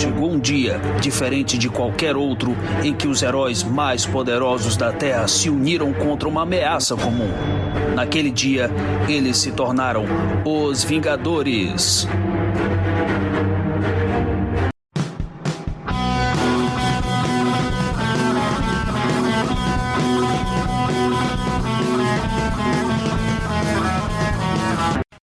chegou um dia, diferente de qualquer outro, em que os heróis mais poderosos da Terra se uniram contra uma ameaça comum. Naquele dia, eles se tornaram os Vingadores.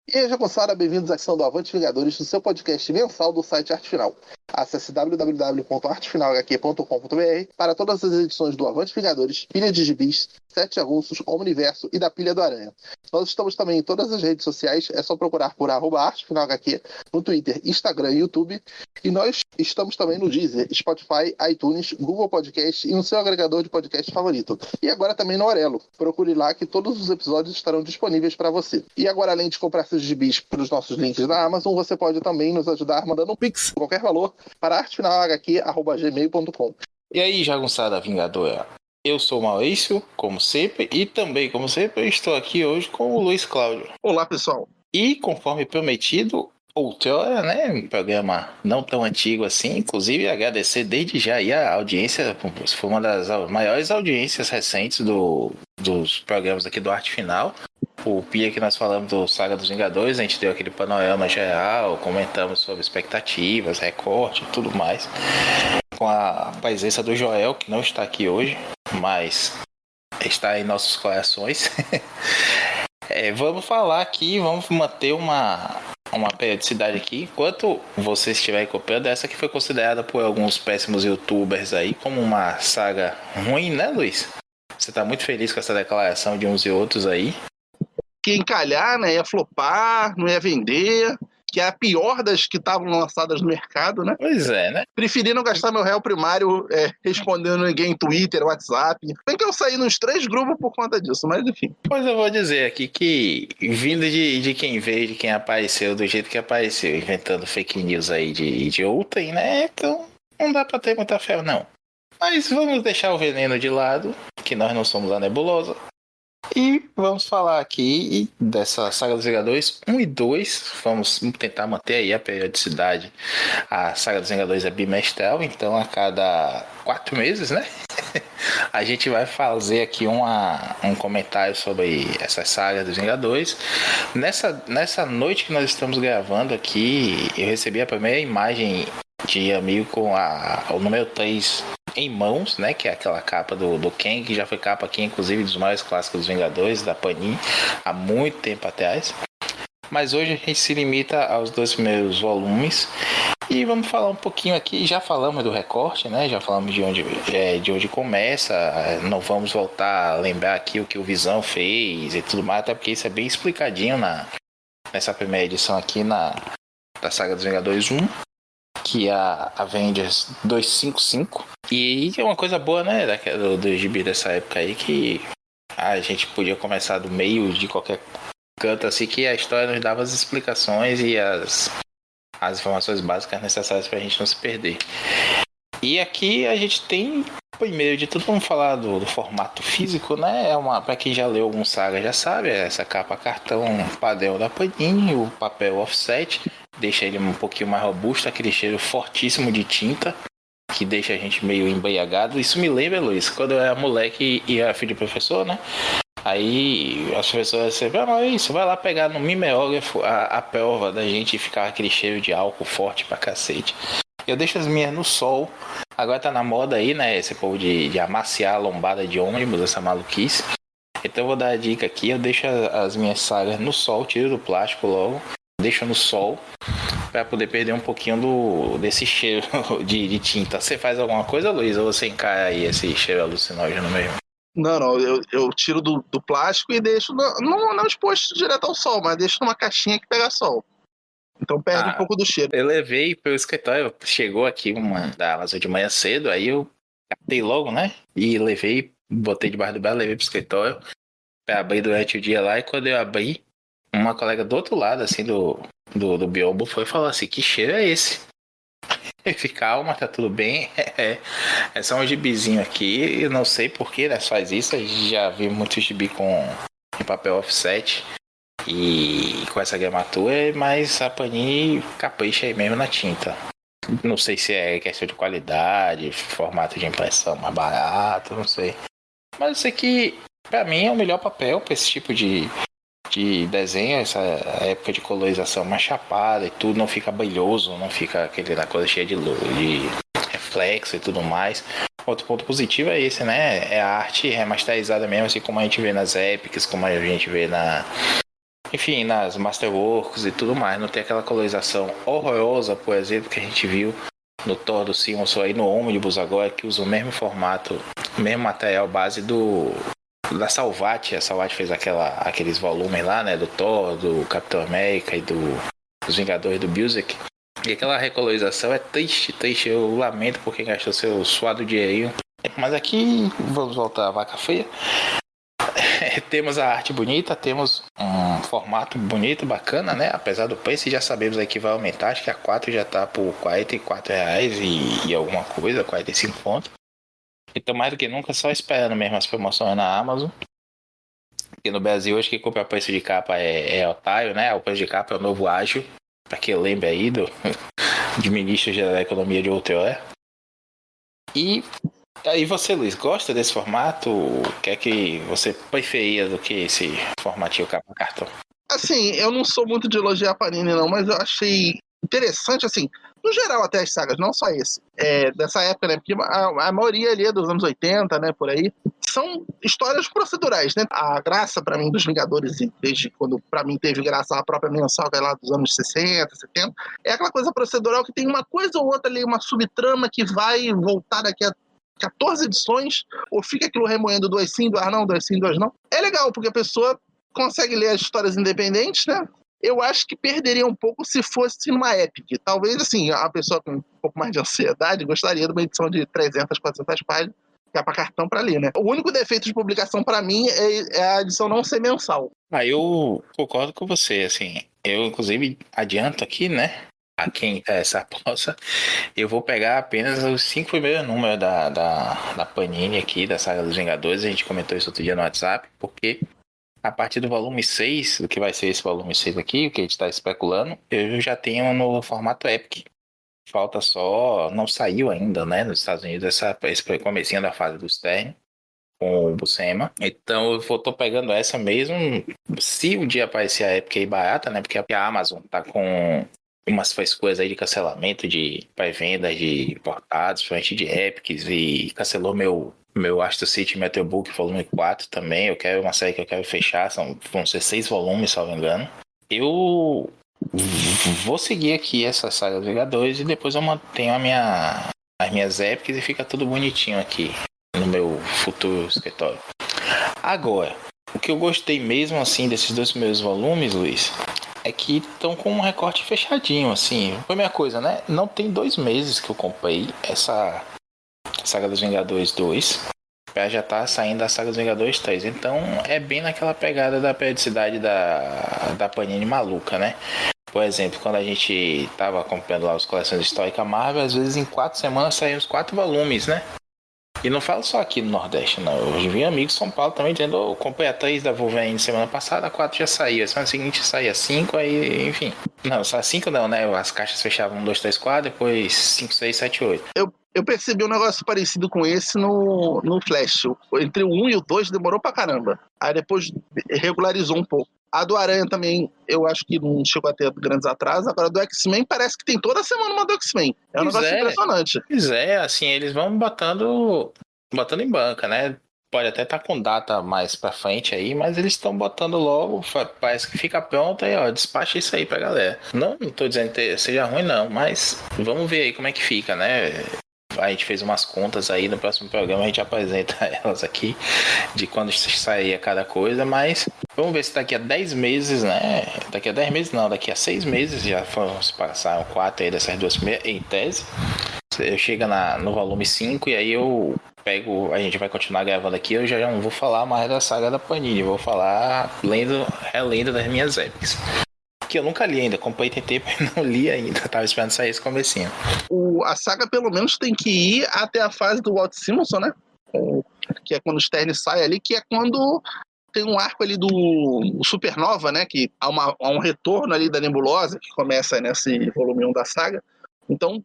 E aí, moçada, bem-vindos à Ação do Avante Vingadores, do seu podcast mensal do site Arte Final. Acesse www.artefinalhq.com.br para todas as edições do Avante Vingadores, Pilha de Gibis, Sete Avulsos, Omniverso e da Pilha do Aranha. Nós estamos também em todas as redes sociais, é só procurar por @artefinalhq no Twitter, Instagram e YouTube. E nós estamos também no Deezer, Spotify, iTunes, Google Podcast e no seu agregador de podcast favorito. E agora também no Orelo. Procure lá que todos os episódios estarão disponíveis para você. E agora, além de comprar seus gibis pelos nossos links da Amazon, você pode também nos ajudar mandando um pix, qualquer valor, para artefinalhq@gmail.com. E aí, jagunçada vingadora? Eu sou o Maurício, como sempre, e também, como sempre, eu estou aqui hoje com o Luiz Cláudio. Olá, pessoal. E, conforme prometido, outrora, né, um programa não tão antigo assim, inclusive agradecer desde já aí a audiência, foi uma das maiores audiências recentes dos programas aqui do Arte Final. O Pia que nós falamos do Saga dos Vingadores, a gente deu aquele panorama geral, comentamos sobre expectativas, recorte e tudo mais. Com a presença do Joel, que não está aqui hoje, mas está em nossos corações. Vamos falar aqui, vamos manter uma periodicidade aqui. Enquanto você estiver comprando, essa que foi considerada por alguns péssimos youtubers aí como uma saga ruim, né, Luiz? Você está muito feliz com essa declaração de uns e outros aí? Que ia encalhar, né? Ia flopar, não ia vender, que é a pior das que estavam lançadas no mercado, né? Pois é, né? Preferi não gastar meu réu primário respondendo ninguém em Twitter, WhatsApp. Bem que eu saí nos 3 grupos por conta disso, mas enfim. Pois eu vou dizer aqui que, vindo de quem veio, de quem apareceu, do jeito que apareceu, inventando fake news aí de ontem, né? Então, não dá pra ter muita fé, não. Mas vamos deixar o veneno de lado, que nós não somos a nebulosa. E vamos falar aqui dessa Saga dos Vingadores 1 e 2. Vamos tentar manter aí a periodicidade. A Saga dos Vingadores é bimestral, então a cada 4 meses, né? A gente vai fazer aqui um comentário sobre essa Saga dos Vingadores. Nessa noite que nós estamos gravando aqui, eu recebi a primeira imagem de amigo com o número 3 em mãos, né, que é aquela capa do Ken, que já foi capa aqui, inclusive, dos maiores clássicos dos Vingadores, da Panini, há muito tempo atrás. Mas hoje a gente se limita aos 2 primeiros volumes. E vamos falar um pouquinho aqui, já falamos do recorte, né, já falamos de onde começa, não vamos voltar a lembrar aqui o que o Visão fez e tudo mais, até porque isso é bem explicadinho nessa primeira edição aqui da Saga dos Vingadores 1. Que é a Avengers 255. E é uma coisa boa, né, do gibi dessa época aí, que a gente podia começar do meio de qualquer canto, assim, que a história nos dava as explicações e as informações básicas necessárias pra gente não se perder. E aqui a gente tem, primeiro de tudo, vamos falar do formato físico, né? Pra quem já leu algum saga já sabe, essa capa cartão padrão da Panini, o papel offset, deixa ele um pouquinho mais robusto, aquele cheiro fortíssimo de tinta, que deixa a gente meio embriagado. Isso me lembra, Luiz, quando eu era moleque e era filho de professor, né? Aí as pessoas sempre, isso, vai lá pegar no mimeógrafo a prova da gente ficar aquele cheiro de álcool forte pra cacete. Eu deixo as minhas no sol. Agora tá na moda aí, né? Esse povo de amaciar a lombada de ônibus, essa maluquice. Então eu vou dar a dica aqui. Eu deixo as minhas sagas no sol, tiro do plástico logo. Deixo no sol pra poder perder um pouquinho desse cheiro de tinta. Você faz alguma coisa, Luiz? Ou você encara aí esse cheiro alucinógeno mesmo? Não, eu tiro do plástico e deixo, não exposto direto ao sol, mas deixo numa caixinha que pega sol. Então perde um pouco do cheiro. Eu levei pro escritório, chegou aqui uma da Amazon de manhã cedo, aí eu captei logo, né? E levei, botei debaixo do braço, levei pro escritório pra abrir durante o dia lá. E quando eu abri, uma colega do outro lado, assim, do biombo foi e falou assim, que cheiro é esse? Eu fiquei, calma, tá tudo bem. É só um gibizinho aqui, eu não sei por que, né, faz isso. A gente já viu muito gibi com papel offset e com essa gramatura, mas a Panini capricha aí mesmo na tinta. Não sei se é questão de qualidade, formato de impressão mais barato, não sei. Mas eu sei que, pra mim, é o melhor papel pra esse tipo de desenho, essa época de colorização mais chapada e tudo, não fica brilhoso, não fica aquela coisa cheia de reflexo e tudo mais. Outro ponto positivo é esse, né? É a arte remasterizada mesmo, assim como a gente vê nas Epics, como a gente vê enfim, nas Masterworks e tudo mais. Não tem aquela colorização horrorosa, por exemplo, que a gente viu no Thor do Simonson aí no Omnibus agora, que usa o mesmo formato, o mesmo material base da Salvat. A Salvat fez aqueles volumes lá, né, do Thor, do Capitão América e dos Vingadores do Busiek. E aquela recolorização é triste. Eu lamento por quem gastou seu suado dinheirinho. Mas aqui, vamos voltar à vaca feia. Temos a arte bonita, temos um formato bonito, bacana, né? Apesar do preço, já sabemos aí que vai aumentar. Acho que a 4 já tá por R$44 e alguma coisa, 45 pontos. Então, mais do que nunca, só esperando mesmo as promoções na Amazon. Aqui no Brasil, acho que comprar preço de capa é otário, né? O preço de capa é o novo ágil. Pra quem lembra aí de ministro da economia de outrora. E aí você, Luiz, gosta desse formato? O que é que você preferia do que esse formatinho capa cartão? Assim, eu não sou muito de elogiar a Panini, não, mas eu achei interessante, assim, no geral até as sagas, não só esse, dessa época, né, porque a maioria ali é dos anos 80, né, por aí, são histórias procedurais, né, a graça pra mim dos Vingadores, desde quando pra mim teve graça a própria mensal, que é lá dos anos 60, 70, é aquela coisa procedural que tem uma coisa ou outra ali, uma subtrama que vai voltar daqui a 14 edições, ou fica aquilo remoendo duas sim, duas não, duas sim, duas não. É legal, porque a pessoa consegue ler as histórias independentes, né? Eu acho que perderia um pouco se fosse numa Epic. Talvez, assim, a pessoa com um pouco mais de ansiedade gostaria de uma edição de 300, 400 páginas, capa cartão para ler, né? O único defeito de publicação para mim é a edição não ser mensal. Eu concordo com você, assim. Eu, inclusive, adianto aqui, né? A quem essa aposta, eu vou pegar apenas os 5 primeiros números da Panini aqui, da Saga dos Vingadores. A gente comentou isso outro dia no WhatsApp, porque a partir do volume 6, do que vai ser esse volume 6 aqui, o que a gente está especulando, eu já tenho no formato Epic. Falta só, não saiu ainda, né, nos Estados Unidos, esse comecinho da fase dos ternos, com o Buscema. Então eu tô pegando essa mesmo, se o dia aparecer a Epic aí barata, né, porque a Amazon tá com umas coisas aí de cancelamento de pré-vendas de importados, frente de Epics, e cancelou meu Astro City Metal Book volume 4 também. Eu quero uma série que eu quero fechar, vão ser 6 volumes, se não me engano. Eu vou seguir aqui essa saga dos Vingadores e depois eu mantenho as minhas Epics e fica tudo bonitinho aqui no meu futuro escritório. Agora, o que eu gostei mesmo assim desses 2 primeiros volumes, Luiz, é que estão com um recorte fechadinho, assim. Primeira coisa, né? Não tem 2 meses que eu comprei essa Saga dos Vingadores 2. Já tá saindo a Saga dos Vingadores 3. Então é bem naquela pegada da periodicidade da Panini maluca, né? Por exemplo, quando a gente tava acompanhando lá as coleções históricas Marvel, às vezes em 4 semanas saíam os 4 volumes, né? E não falo só aqui no Nordeste, não. Eu vi amigos de São Paulo também dizendo: eu comprei a 3 da Wolverine semana passada, a 4 já saiu. A semana seguinte saía 5, aí, enfim. Não, só 5 não, né? As caixas fechavam 1, 2, 3, 4, depois 5, 6, 7, 8. Eu percebi um negócio parecido com esse no Flash. Entre o 1 e o 2 demorou pra caramba. Aí depois regularizou um pouco. A do Aranha também, eu acho que não chegou a ter grandes atrasos. Agora, do X-Men, parece que tem toda semana uma do X-Men. É um negócio impressionante. Pois é, assim, eles vão botando em banca, né? Pode até estar com data mais pra frente aí, mas eles estão botando logo, parece que fica pronto aí, ó, despacha isso aí pra galera. Não tô dizendo que seja ruim não, mas vamos ver aí como é que fica, né? A gente fez umas contas aí, no próximo programa a gente apresenta elas aqui, de quando saía cada coisa, mas vamos ver se daqui a 10 meses, né? Daqui a 10 meses não, daqui a 6 meses, já foram se passaram 4 aí dessas 2 primeiras, em tese. Eu chego no volume 5 e aí eu pego, a gente vai continuar gravando aqui, eu já não vou falar mais da saga da Panini, vou falar relendo das minhas épicas. Que eu nunca li ainda, comprei tem tempo e não li ainda, tava esperando sair esse comecinho. A saga pelo menos tem que ir até a fase do Walt Simonson, né? Que é quando o Stern sai ali, que é quando tem um arco ali do Supernova, né? Que há um retorno ali da nebulosa, que começa nesse volume 1 da saga. Então,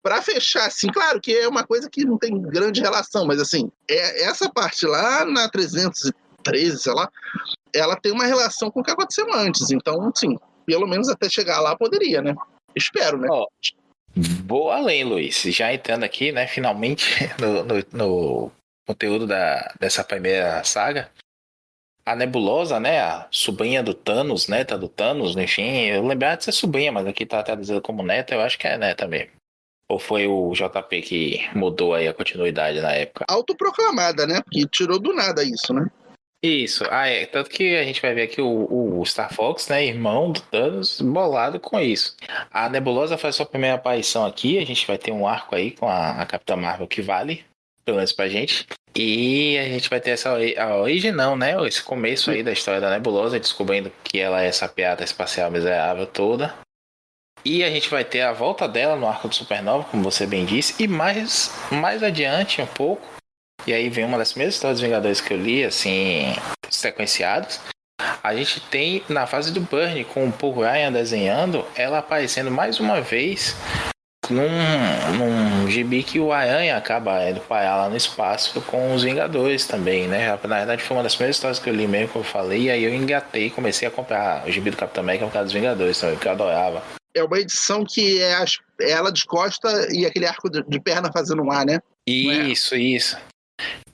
Pra fechar, assim, claro que é uma coisa que não tem grande relação, mas assim, essa parte lá na 313, sei lá, ela tem uma relação com o que aconteceu antes. Então, assim, pelo menos até chegar lá poderia, né? Espero, né? Ó, vou além, Luiz. Já entrando aqui, né, finalmente no conteúdo dessa primeira saga. A Nebulosa, né, a sobrinha do Thanos, neta do Thanos, enfim, eu lembrava de ser sobrinha, mas aqui tá traduzido como neta, eu acho que é neta mesmo. Ou foi o JP que mudou aí a continuidade na época? Autoproclamada, né? Porque tirou do nada isso, né? Isso, tanto que a gente vai ver aqui o Star Fox, né, irmão do Thanos, bolado com isso. A Nebulosa faz sua primeira aparição aqui, a gente vai ter um arco aí com a Capitã Marvel que vale, pelo menos pra gente. E a gente vai ter a origem não, né, esse começo aí da história da Nebulosa, descobrindo que ela é essa piada espacial miserável toda. E a gente vai ter a volta dela no arco do Supernova, como você bem disse, e mais adiante um pouco, e aí vem uma das primeiras histórias dos Vingadores que eu li, assim, sequenciados. A gente tem na fase do Burn, com o Paul Ryan desenhando, ela aparecendo mais uma vez num gibi que o Aranha acaba indo parar lá no espaço com os Vingadores também, né? Na verdade foi uma das primeiras histórias que eu li mesmo, que eu falei, e aí eu engatei e comecei a comprar o gibi do Capitão América por causa dos Vingadores também, porque eu adorava. É uma edição que é ela de costa e aquele arco de perna fazendo um ar, né? Isso.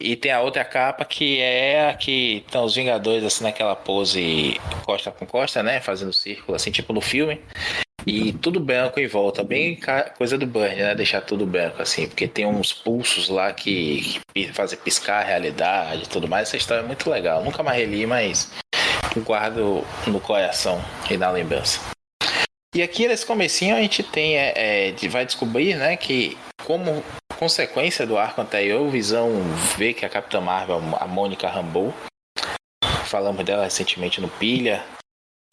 E tem a outra capa que é a que estão os Vingadores assim naquela pose costa com costa, né? Fazendo círculo, assim, tipo no filme. E tudo branco em volta, bem coisa do Burn, né? Deixar tudo branco, assim, porque tem uns pulsos lá que fazem piscar a realidade e tudo mais. Essa história é muito legal. Nunca mais reli, mas guardo no coração e na lembrança. E aqui nesse comecinho a gente tem vai descobrir, né, que como consequência do arco anterior, o Visão vê que a Capitã Marvel, a Mônica Rambeau, falamos dela recentemente no Pilha,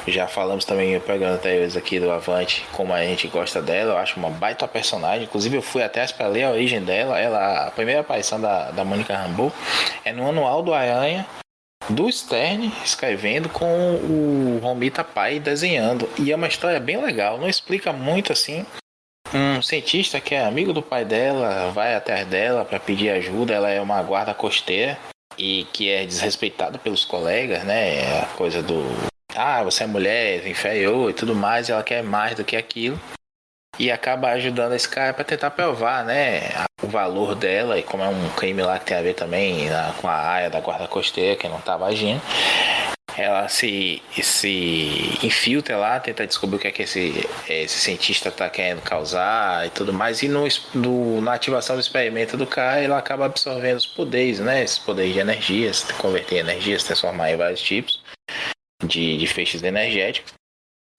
já falamos também em programas anteriores aqui do Avante, como a gente gosta dela, eu acho uma baita personagem, inclusive eu fui até para ler a origem dela, a primeira aparição da Mônica Rambeau é no Anual do Aranha, do Stern escrevendo com o Romita Pai desenhando, e é uma história bem legal, não explica muito assim. Um cientista que é amigo do pai dela vai atrás dela para pedir ajuda. Ela é uma guarda costeira e que é desrespeitada pelos colegas, né? É a coisa do você é mulher, inferior e tudo mais, e ela quer mais do que aquilo. E acaba ajudando esse cara para tentar provar, né, o valor dela, e como é um crime lá que tem a ver também com a área da guarda costeira que não estava agindo. Ela se infiltra lá, tenta descobrir o que é que esse cientista está querendo causar e tudo mais. E na ativação do experimento do cara, ela acaba absorvendo os poderes, né? Esses poderes de energia, se converter em energia, se transformar em vários tipos de feixes energéticos.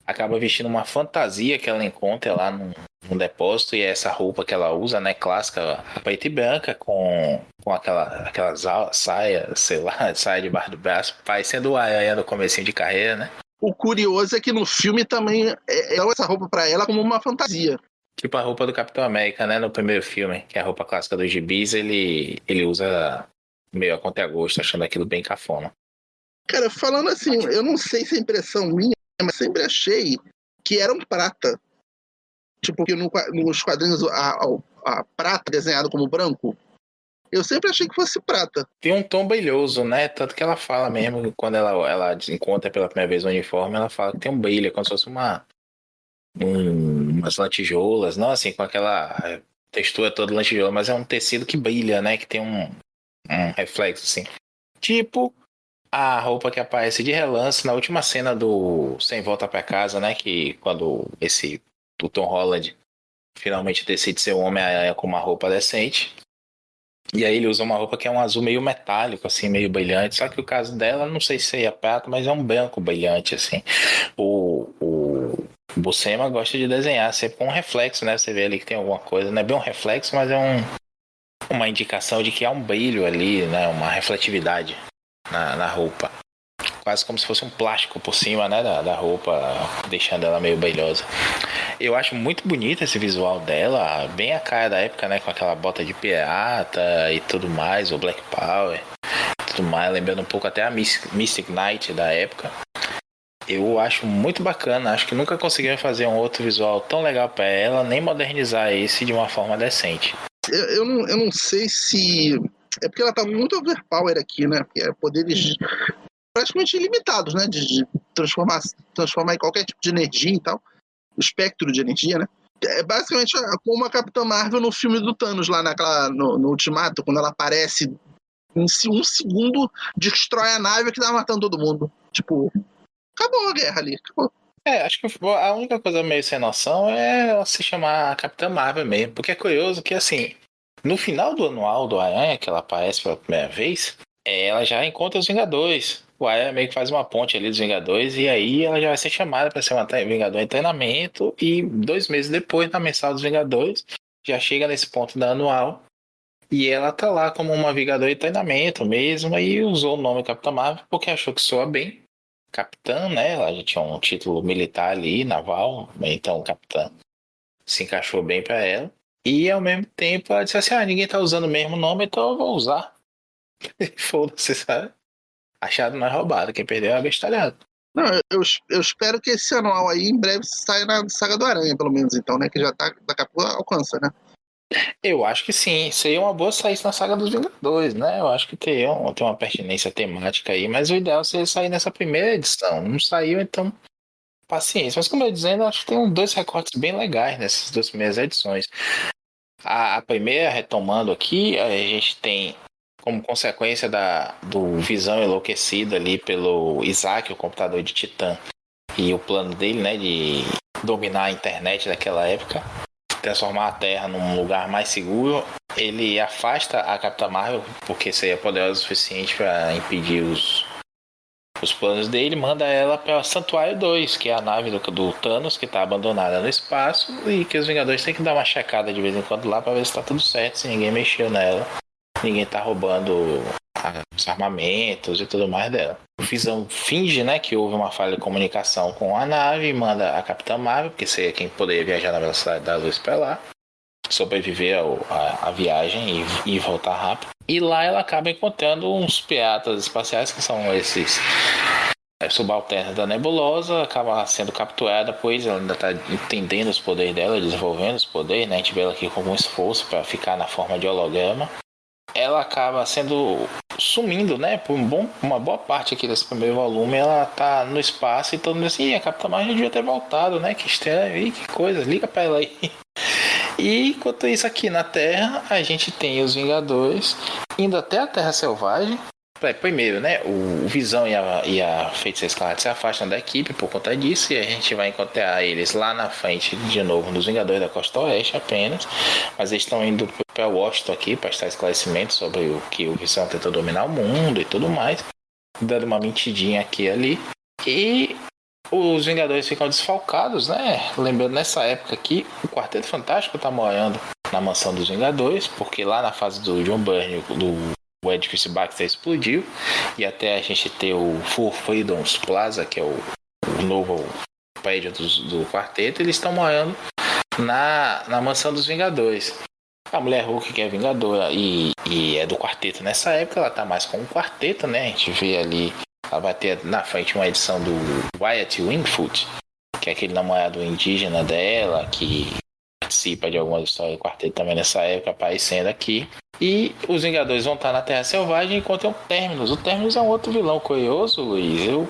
Acaba vestindo uma fantasia que ela encontra lá num depósito, e é essa roupa que ela usa, né, clássica, preta e branca, com aquela saia, sei lá, saia debaixo do braço, parecendo o Aranha no comecinho de carreira, né? O curioso é que no filme também ela essa roupa pra ela como uma fantasia. Tipo a roupa do Capitão América, né, no primeiro filme, que é a roupa clássica dos gibis, ele usa meio a contragosto, achando aquilo bem cafona. Cara, falando assim, eu não sei se é impressão minha, mas sempre achei que eram prata. Tipo, que nos quadrinhos a prata desenhado como branco, eu sempre achei que fosse prata. Tem um tom brilhoso, né? Tanto que ela fala mesmo, quando ela encontra pela primeira vez o uniforme, ela fala que tem um brilho, como se fosse umas lantejoulas, não assim, com aquela textura toda lantejoula, mas é um tecido que brilha, né? Que tem um reflexo, assim. Tipo a roupa que aparece de relance na última cena do Sem Volta Pra Casa, né? Que quando o Tom Holland finalmente decide ser um Homem-Aranha com uma roupa decente. E aí ele usa uma roupa que é um azul meio metálico, assim, meio brilhante. Só que o caso dela, não sei se seria prata, mas é um branco brilhante, assim. O Buscema gosta de desenhar sempre com um reflexo, né? Você vê ali que tem alguma coisa. Não é bem um reflexo, mas é uma indicação de que há um brilho ali, né? Uma refletividade na roupa. Quase como se fosse um plástico por cima, né, da roupa, deixando ela meio brilhosa. Eu acho muito bonito esse visual dela, bem a cara da época, né, com aquela bota de pirata e tudo mais, o Black Power, tudo mais, lembrando um pouco até a Mystic Knight da época. Eu acho muito bacana, acho que nunca conseguiram fazer um outro visual tão legal pra ela, nem modernizar esse de uma forma decente. Eu não sei se... É porque ela tá muito overpower aqui, né? É poderes praticamente ilimitados, né? De transformar em qualquer tipo de energia e tal. O espectro de energia, né? É basicamente como a Capitã Marvel no filme do Thanos, lá no Ultimato, quando ela aparece em um segundo, destrói a nave que tá matando todo mundo. Tipo, acabou a guerra ali. Acabou. Acho que a única coisa meio sem noção é ela se chamar Capitã Marvel mesmo, porque é curioso que, assim, no final do anual do Aranha, que ela aparece pela primeira vez, ela já encontra os Vingadores. O Aranha meio que faz uma ponte ali dos Vingadores, e aí ela já vai ser chamada para ser uma Vingador em treinamento, e 2 meses depois, na mensal dos Vingadores, já chega nesse ponto da anual, e ela tá lá como uma Vingador em treinamento mesmo, e usou o nome Capitã Marvel porque achou que soa bem. Capitã, né? Ela já tinha um título militar ali, naval, então capitã se encaixou bem pra ela. E ao mesmo tempo ela disse assim: ninguém tá usando o mesmo nome, então eu vou usar. Foda-se, sabe? Achado não é roubado, quem perdeu é abestalhado. Não, eu espero que esse anual aí em breve saia na Saga do Aranha, pelo menos, então, né? Que já tá, daqui a pouco alcança, né? Eu acho que sim, seria uma boa sair na saga dos Vingadores, né? Eu acho que tem uma pertinência temática aí, mas o ideal seria sair nessa primeira edição. Não saiu, então paciência. Mas como eu ia dizendo, acho que tem 2 recortes bem legais nessas 2 primeiras edições. A primeira, retomando aqui, a gente tem como consequência do Visão enlouquecido ali pelo Isaac, o computador de Titã, e o plano dele, né, de dominar a internet daquela época, transformar a Terra num lugar mais seguro. Ele afasta a Capitã Marvel, porque seria poderosa o suficiente para impedir os planos dele, manda ela para o Santuário 2, que é a nave do Thanos, que está abandonada no espaço, e que os Vingadores têm que dar uma checada de vez em quando lá para ver se está tudo certo, se ninguém mexeu nela, ninguém está roubando os armamentos e tudo mais dela. O Visão finge, né, que houve uma falha de comunicação com a nave e manda a Capitã Marvel, que seria quem poderia viajar na velocidade da luz para lá, sobreviver a viagem e voltar rápido. E lá ela acaba encontrando uns piratas espaciais, que são esses subalternos da Nebulosa, acaba sendo capturada, pois ela ainda está entendendo os poderes dela, desenvolvendo os poderes, né? A gente vê ela aqui com um esforço para ficar na forma de holograma. Ela acaba sumindo, né? Por uma boa parte aqui desse primeiro volume, ela tá no espaço e todo mundo assim, a Capitã Marvel devia ter voltado, né? Que estranho, que coisa, liga pra ela aí. E enquanto isso, aqui na Terra, a gente tem os Vingadores indo até a Terra Selvagem. Primeiro, né, o Visão e a Feiticeira Escarlate se afastam da equipe por conta disso, e a gente vai encontrar eles lá na frente de novo nos Vingadores da Costa Oeste apenas, mas eles estão indo para Washington aqui para estar esclarecimento sobre o que o Visão tentou dominar o mundo e tudo mais, dando uma mentidinha aqui e ali, e os Vingadores ficam desfalcados, né? Lembrando, nessa época aqui, o Quarteto Fantástico tá morando na mansão dos Vingadores, porque lá na fase do John Byrne, o edifício Baxter explodiu, e até a gente ter o Four Freedoms Plaza, que é o novo prédio do quarteto, eles estão morando na mansão dos Vingadores. A mulher Hulk, que é Vingadora e é do quarteto nessa época, ela tá mais com o quarteto, né? A gente vê ali, ela vai ter na frente uma edição do Wyatt Wingfoot, que é aquele namorado indígena dela, que participa de algumas histórias do quarteto também nessa época, aparecendo aqui. E os Vingadores vão estar na Terra Selvagem e encontram o Terminus. O Terminus é um outro vilão curioso, Luiz. Eu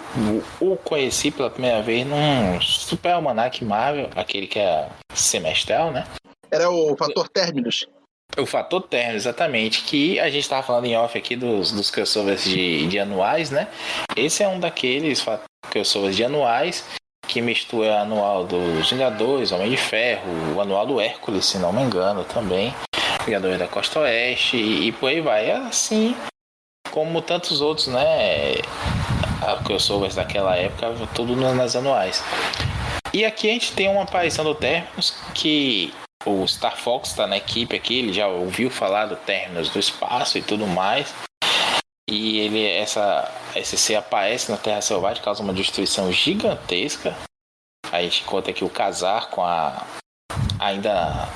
o conheci pela primeira vez num Super Almanac Marvel, aquele que é semestral, né? Era o Fator Terminus. O Fator Terminus, exatamente. Que a gente estava falando em off aqui dos crossovers de anuais, né? Esse é um daqueles crossovers de anuais que mistura o anual dos Vingadores, Homem de Ferro, o anual do Hércules, se não me engano, também. Vingadores da Costa Oeste e por aí vai. Assim como tantos outros, né? Crossovers daquela época, tudo nas anuais. E aqui a gente tem uma aparição do Terminus, que o Star Fox está na equipe aqui, ele já ouviu falar do Terminus do espaço e tudo mais. E esse ser aparece na Terra Selvagem, causa uma destruição gigantesca. A gente conta aqui o casar com ainda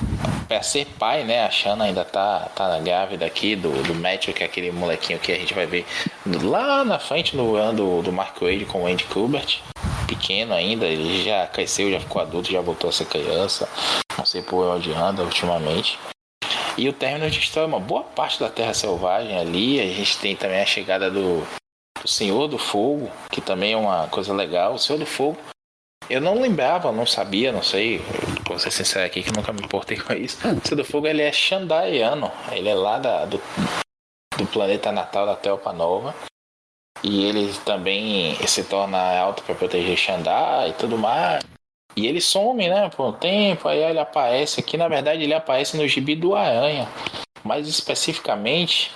para ser pai, né? A Shanna ainda tá grávida aqui do Matthew, que é aquele molequinho que a gente vai ver lá na frente no ano do Mark Waid com o Andy Kubert. pequeno ainda, ele já cresceu, já ficou adulto, já voltou a ser criança, não sei por onde anda ultimamente. E o término de história, uma boa parte da Terra Selvagem ali, a gente tem também a chegada do Senhor do Fogo, que também é uma coisa legal. O Senhor do Fogo, eu não lembrava, não sabia, não sei, vou ser sincero aqui que nunca me importei com isso. O Senhor do Fogo, ele é xandaiano, ele é lá do planeta natal da Telpa Nova. E ele também se torna alto para proteger Xandar e tudo mais. E ele some, né, por um tempo, aí ele aparece aqui, na verdade ele aparece no gibi do Aranha, mais especificamente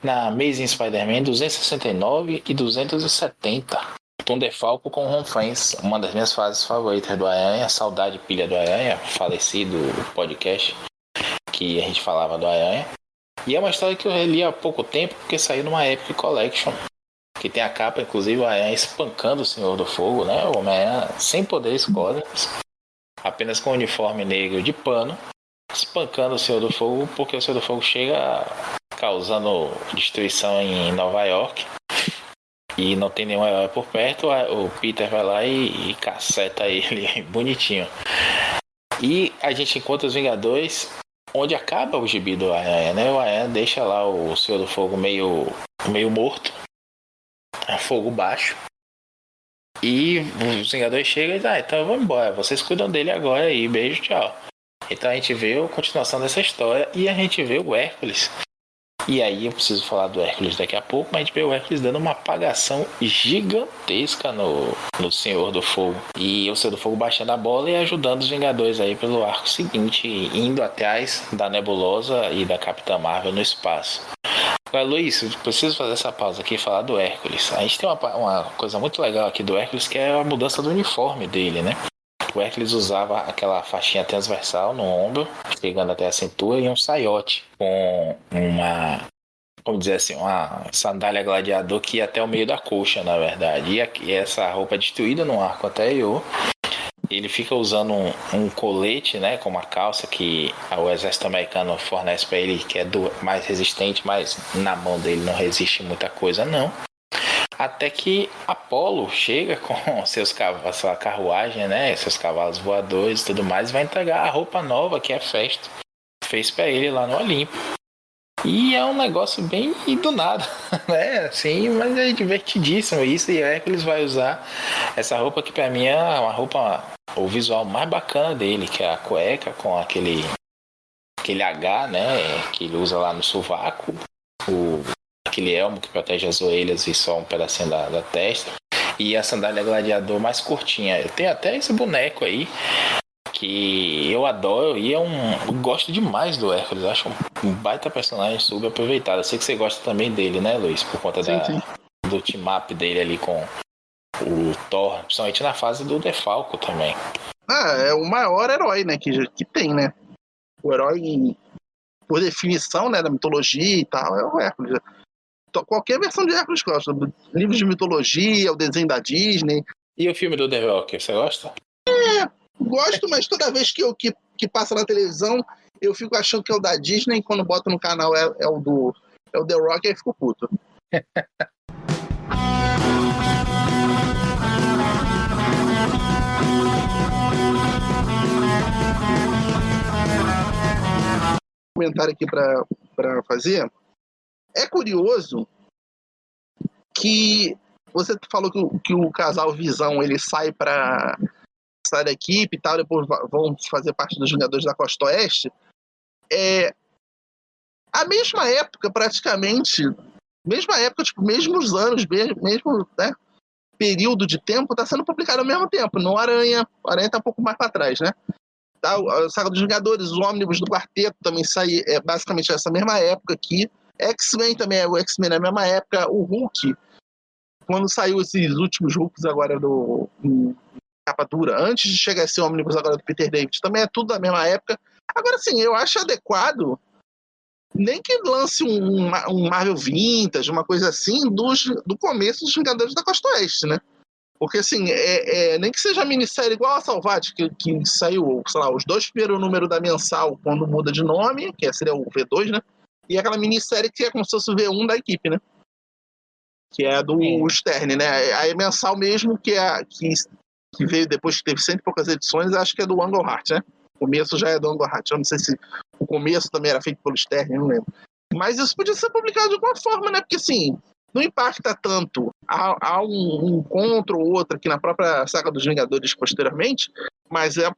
na Amazing Spider-Man 269 e 270. Tom DeFalco com Ron Frenz, uma das minhas fases favoritas do Aranha, Saudade Pilha do Aranha, falecido podcast que a gente falava do Aranha. E é uma história que eu reli há pouco tempo, porque saiu numa Epic Collection, que tem a capa, inclusive, o Aranha espancando o Senhor do Fogo, né? O Homem-Aranha sem poderes cósmicos, apenas com um uniforme negro de pano, espancando o Senhor do Fogo, porque o Senhor do Fogo chega causando destruição em Nova York e não tem nenhum herói por perto. O Peter vai lá e caceta ele bonitinho. E a gente encontra os Vingadores, onde acaba o gibi do Aranha, né? O Aranha deixa lá o Senhor do Fogo meio morto, fogo baixo. E os Vingadores chegam e dizem, então vamos embora, vocês cuidam dele agora aí, beijo, tchau. Então a gente vê a continuação dessa história e a gente vê o Hércules. E aí eu preciso falar do Hércules daqui a pouco, mas a gente vê o Hércules dando uma apagação gigantesca no Senhor do Fogo. E o Senhor do Fogo baixando a bola e ajudando os Vingadores aí pelo arco seguinte, indo atrás da Nebulosa e da Capitã Marvel no espaço. Agora, Luiz, eu preciso fazer essa pausa aqui e falar do Hércules. A gente tem uma coisa muito legal aqui do Hércules, que é a mudança do uniforme dele, né? O Hércules usava aquela faixinha transversal no ombro, chegando até a cintura, e um saiote com uma, vamos dizer assim, uma sandália gladiador que ia até o meio da coxa, na verdade. E essa roupa é destruída no arco anterior. Ele fica usando um colete, né, com uma calça que o exército americano fornece para ele, que é mais resistente, mas na mão dele não resiste muita coisa, não. Até que Apolo chega com sua carruagem, né, seus cavalos voadores e tudo mais, e vai entregar a roupa nova que Hefesto fez para ele lá no Olimpo. E é um negócio bem do nada, né? Assim, mas é divertidíssimo isso. E é que eles vão usar essa roupa que pra mim é uma roupa, o visual mais bacana dele, que é a cueca com aquele H, né? Que ele usa lá no sovaco, aquele elmo que protege as orelhas e só um pedacinho da testa. E a sandália gladiador mais curtinha. Eu tenho até esse boneco aí, que eu adoro e eu gosto demais do Hércules. Eu acho um baita personagem subaproveitado. Eu sei que você gosta também dele, né, Luiz? Por conta sim. do team-up dele ali com o Thor, principalmente na fase do DeFalco também. É o maior herói, né, que tem, né? O herói, por definição, né, da mitologia e tal, é o Hércules. Qualquer versão de Hércules gosta. Livros de mitologia, o desenho da Disney. E o filme do The Rock, você gosta? Gosto, mas toda vez que passa na televisão, eu fico achando que é o da Disney, e quando bota no canal é o The Rock, aí eu fico puto. Comentário aqui para fazer. É curioso que você falou que o casal Visão ele sai da equipe e tal, depois vão fazer parte dos Vingadores da Costa Oeste. A mesma época, praticamente, tipo, mesmos anos, mesmo, né, período de tempo, está sendo publicado ao mesmo tempo. No Aranha, o Aranha está um pouco mais para trás, né? Tá, a Saga dos Vingadores, o ônibus do Quarteto também sai basicamente essa mesma época aqui. X-Men também, o X-Men na mesma época. O Hulk, quando saiu esses últimos Hulks agora do capa dura, antes de chegar esse ônibus agora do Peter David, também é tudo da mesma época. Agora sim, eu acho adequado nem que lance um Marvel Vintage, uma coisa assim, do começo dos Vingadores da Costa Oeste, né? Porque, assim, nem que seja a minissérie igual a Salvati, que saiu, sei lá, os 2 primeiros números da mensal quando muda de nome, que seria o V2, né? E aquela minissérie que é como se fosse o V1 da equipe, né? Que é do Stern, né? Aí mensal mesmo, que que veio depois que teve 100 e poucas edições, acho que é do Englehart, né? O começo já é do Englehart. Eu não sei se o começo também era feito pelo Stern, não lembro. Mas isso podia ser publicado de alguma forma, né? Porque assim, não impacta tanto. Há um encontro ou outro aqui na própria saga dos Vingadores posteriormente, mas é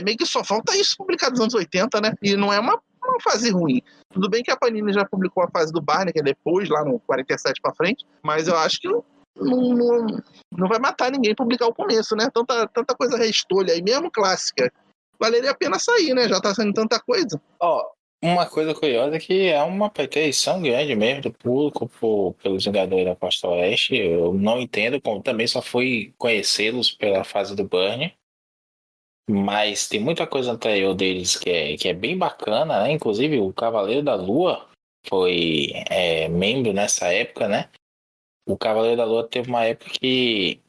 meio que só falta isso publicado nos anos 80, né? E não é uma fase ruim. Tudo bem que a Panini já publicou a fase do Barney, que é depois, lá no 47 pra frente, mas eu acho que não vai matar ninguém publicar o começo, né? Tanta coisa restolha aí, mesmo clássica. Valeria a pena sair, né? Já tá saindo tanta coisa. Ó, uma coisa curiosa é que é uma pretensão grande mesmo do público pelos Vingadores da Costa Oeste. Eu não entendo, como também só fui conhecê-los pela fase do Burn. Mas tem muita coisa anterior deles que é bem bacana, né? Inclusive o Cavaleiro da Lua foi membro nessa época, né? O Cavaleiro da Lua teve uma época que...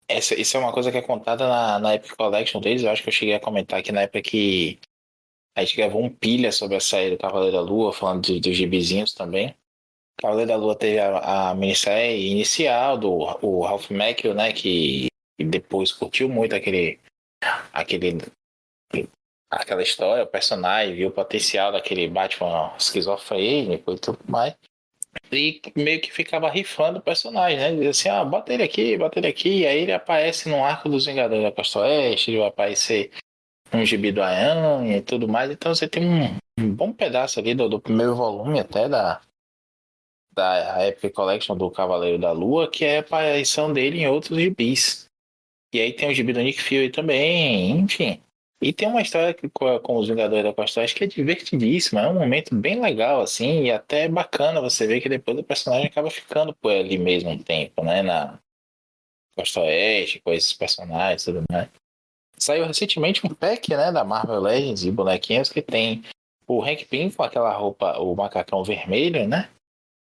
Isso é uma coisa que é contada na Epic Collection deles. Eu acho que eu cheguei a comentar aqui na época que a gente gravou um pilha sobre a série do Cavaleiro da Lua, falando dos gibizinhos também. O Cavaleiro da Lua teve a minissérie inicial do o Ralph Macchio, né? Que depois curtiu muito aquela história, o personagem, viu o potencial daquele Batman esquizofrênico e tudo mais. E meio que ficava rifando o personagem, né? Dizia assim, bota ele aqui, bota ele aqui. E aí ele aparece no arco dos Vingadores da Costa Oeste, ele vai aparecer um gibi do Aranha e tudo mais. Então você tem um bom pedaço ali do primeiro volume até da Epic Collection do Cavaleiro da Lua, que é a aparição dele em outros gibis. E aí tem o gibi do Nick Fury também, enfim. E tem uma história com os Vingadores da Costa Oeste que é divertidíssima, é um momento bem legal, assim, e até bacana você ver que depois o personagem acaba ficando por ali mesmo um tempo, né, na Costa Oeste, com esses personagens e tudo mais. Saiu recentemente um pack, né, da Marvel Legends e bonequinhos que tem o Hank Pym com aquela roupa, o macacão vermelho, né,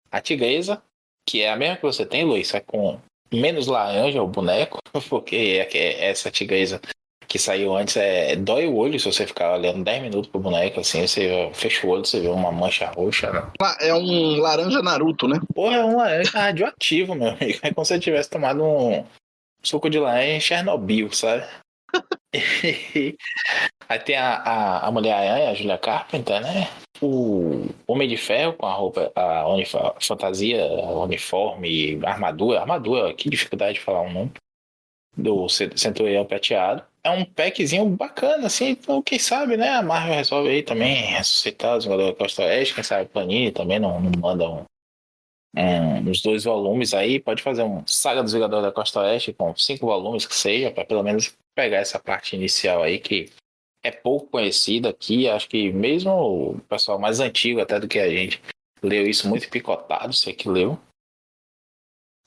a Tigresa, que é a mesma que você tem, Luiz, só com menos laranja o boneco, porque essa Tigresa que saiu antes dói o olho se você ficar olhando 10 minutos pro boneco, assim, você fecha o olho, você vê uma mancha roxa, né? É um laranja Naruto, né? Porra, é um laranja radioativo, meu amigo. É como se eu tivesse tomado um suco de laranja em Chernobyl, sabe? Aí tem a Mulher-Aranha, a Julia Carpenter, né? O Homem de Ferro com a roupa, fantasia, uniforme, armadura, que dificuldade de falar um nome, do Centurião Prateado. É um packzinho bacana, assim, então, quem sabe, né? A Marvel resolve aí também ressuscitar os Vingadores da Costa Oeste, quem sabe a Panini também não manda uns 2 volumes aí, pode fazer um Saga dos Vingadores da Costa Oeste com 5 volumes que seja, para pelo menos pegar essa parte inicial aí que é pouco conhecida aqui, acho que mesmo o pessoal mais antigo até do que a gente leu isso muito picotado, sei que leu.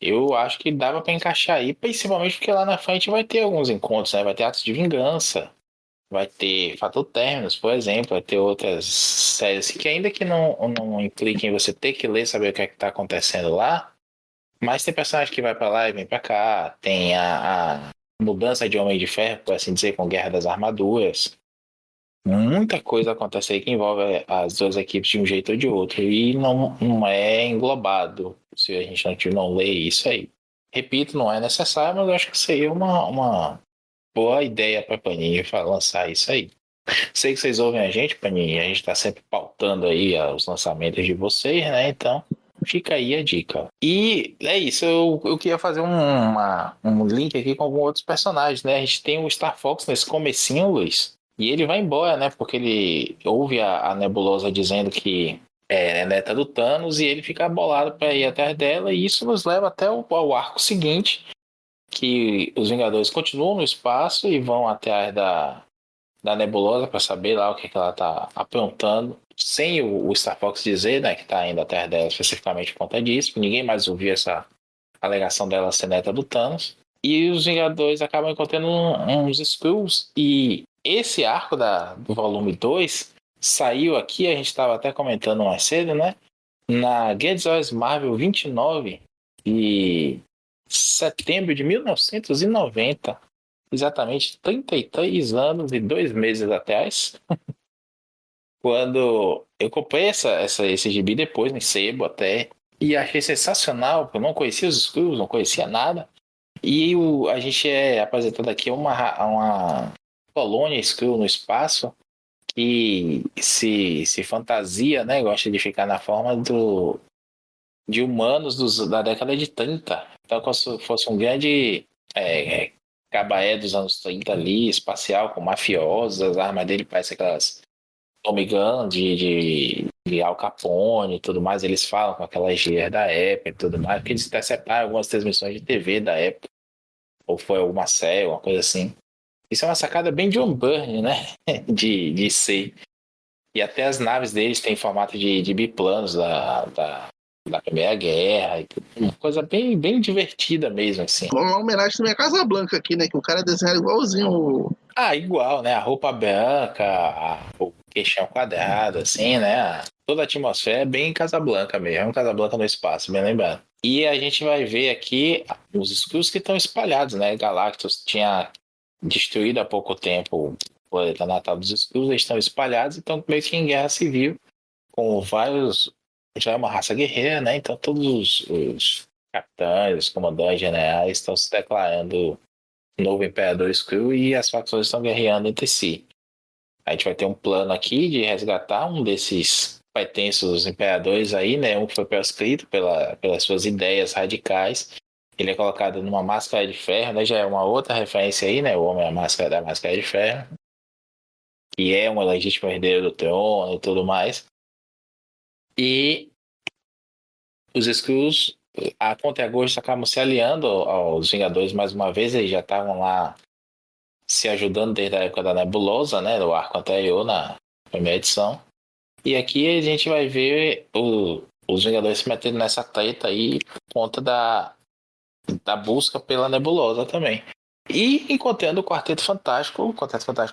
Eu acho que dava para encaixar aí, principalmente porque lá na frente vai ter alguns encontros, né? Vai ter Atos de Vingança, vai ter Fatal Terminus, por exemplo, vai ter outras séries que ainda que não impliquem você ter que ler, saber o que é que tá acontecendo lá, mas tem personagem que vai para lá e vem para cá, tem a mudança de Homem de Ferro, por assim dizer, com Guerra das Armaduras. Muita coisa acontece aí que envolve as duas equipes de um jeito ou de outro e não é englobado se a gente não lê isso aí. Repito, não é necessário, mas eu acho que seria uma boa ideia para a Panini lançar isso aí. Sei que vocês ouvem a gente, Panini, a gente está sempre pautando aí os lançamentos de vocês, né? Então fica aí a dica. E é isso, eu queria fazer um link aqui com alguns outros personagens, né? A gente tem o Star Fox nesse comecinho, Luiz. E ele vai embora, né? Porque ele ouve a Nebulosa dizendo que é neta do Thanos e ele fica bolado para ir atrás dela. E isso nos leva até ao arco seguinte, que os Vingadores continuam no espaço e vão atrás da Nebulosa para saber lá o que ela tá aprontando. Sem o Star Fox dizer, né? Que tá indo atrás dela especificamente por conta disso. Ninguém mais ouviu essa alegação dela ser neta do Thanos. E os Vingadores acabam encontrando uns Skrulls. E esse arco do volume 2 saiu aqui, a gente estava até comentando mais cedo, né? Na Guerras Marvel 29 de setembro de 1990. Exatamente 33 anos e 2 meses atrás. Quando eu comprei esse gibi depois, no sebo até. E achei sensacional, porque eu não conhecia os Skrulls, não conhecia nada. E a gente é apresentado aqui uma colônia Skrull no espaço que se fantasia, né? Gosta de ficar na forma de humanos da década de 30. Então, como se fosse um grande cabaré dos anos 30 ali, espacial, com mafiosos, as armas dele parecem aquelas Tommy Gun de Al Capone e tudo mais. Eles falam com aquelas gírias da época e tudo mais, porque eles interceptaram algumas transmissões de TV da época, ou foi alguma série, uma coisa assim. Isso é uma sacada bem John Byrne, né? De ser. E até as naves deles têm formato de biplanos da Primeira Guerra. Uma coisa bem divertida mesmo, assim. Uma homenagem também à Casa Blanca aqui, né? Que o cara desenha igualzinho. Ah, igual, né? A roupa branca, o queixão quadrado, assim, né? Toda a atmosfera é bem Casablanca mesmo. É um Casablanca no espaço, bem lembrado. E a gente vai ver aqui os Skrulls que estão espalhados, né? Galactus tinha destruído há pouco tempo o planeta natal dos Skrulls, eles estão espalhados, então meio que em guerra civil, com vários. Já é uma raça guerreira, né? Então todos os capitães, os comandantes generais estão se declarando novo Imperador Skrull e as facções estão guerreando entre si. A gente vai ter um plano aqui de resgatar um desses pretensos imperadores aí, né? Um que foi proscrito pelas suas ideias radicais. Ele é colocado numa máscara de ferro, né? Já é uma outra referência aí, né? O homem é a máscara da máscara de ferro, que é um legítimo herdeiro do trono e tudo mais. E os Skrulls, a contra-gosto, acabam se aliando aos Vingadores mais uma vez. Eles já estavam lá se ajudando desde a época da Nebulosa, né? Do arco anterior, na primeira edição. E aqui a gente vai ver os Vingadores se metendo nessa treta aí por conta da busca pela Nebulosa também. E encontrando o Quarteto Fantástico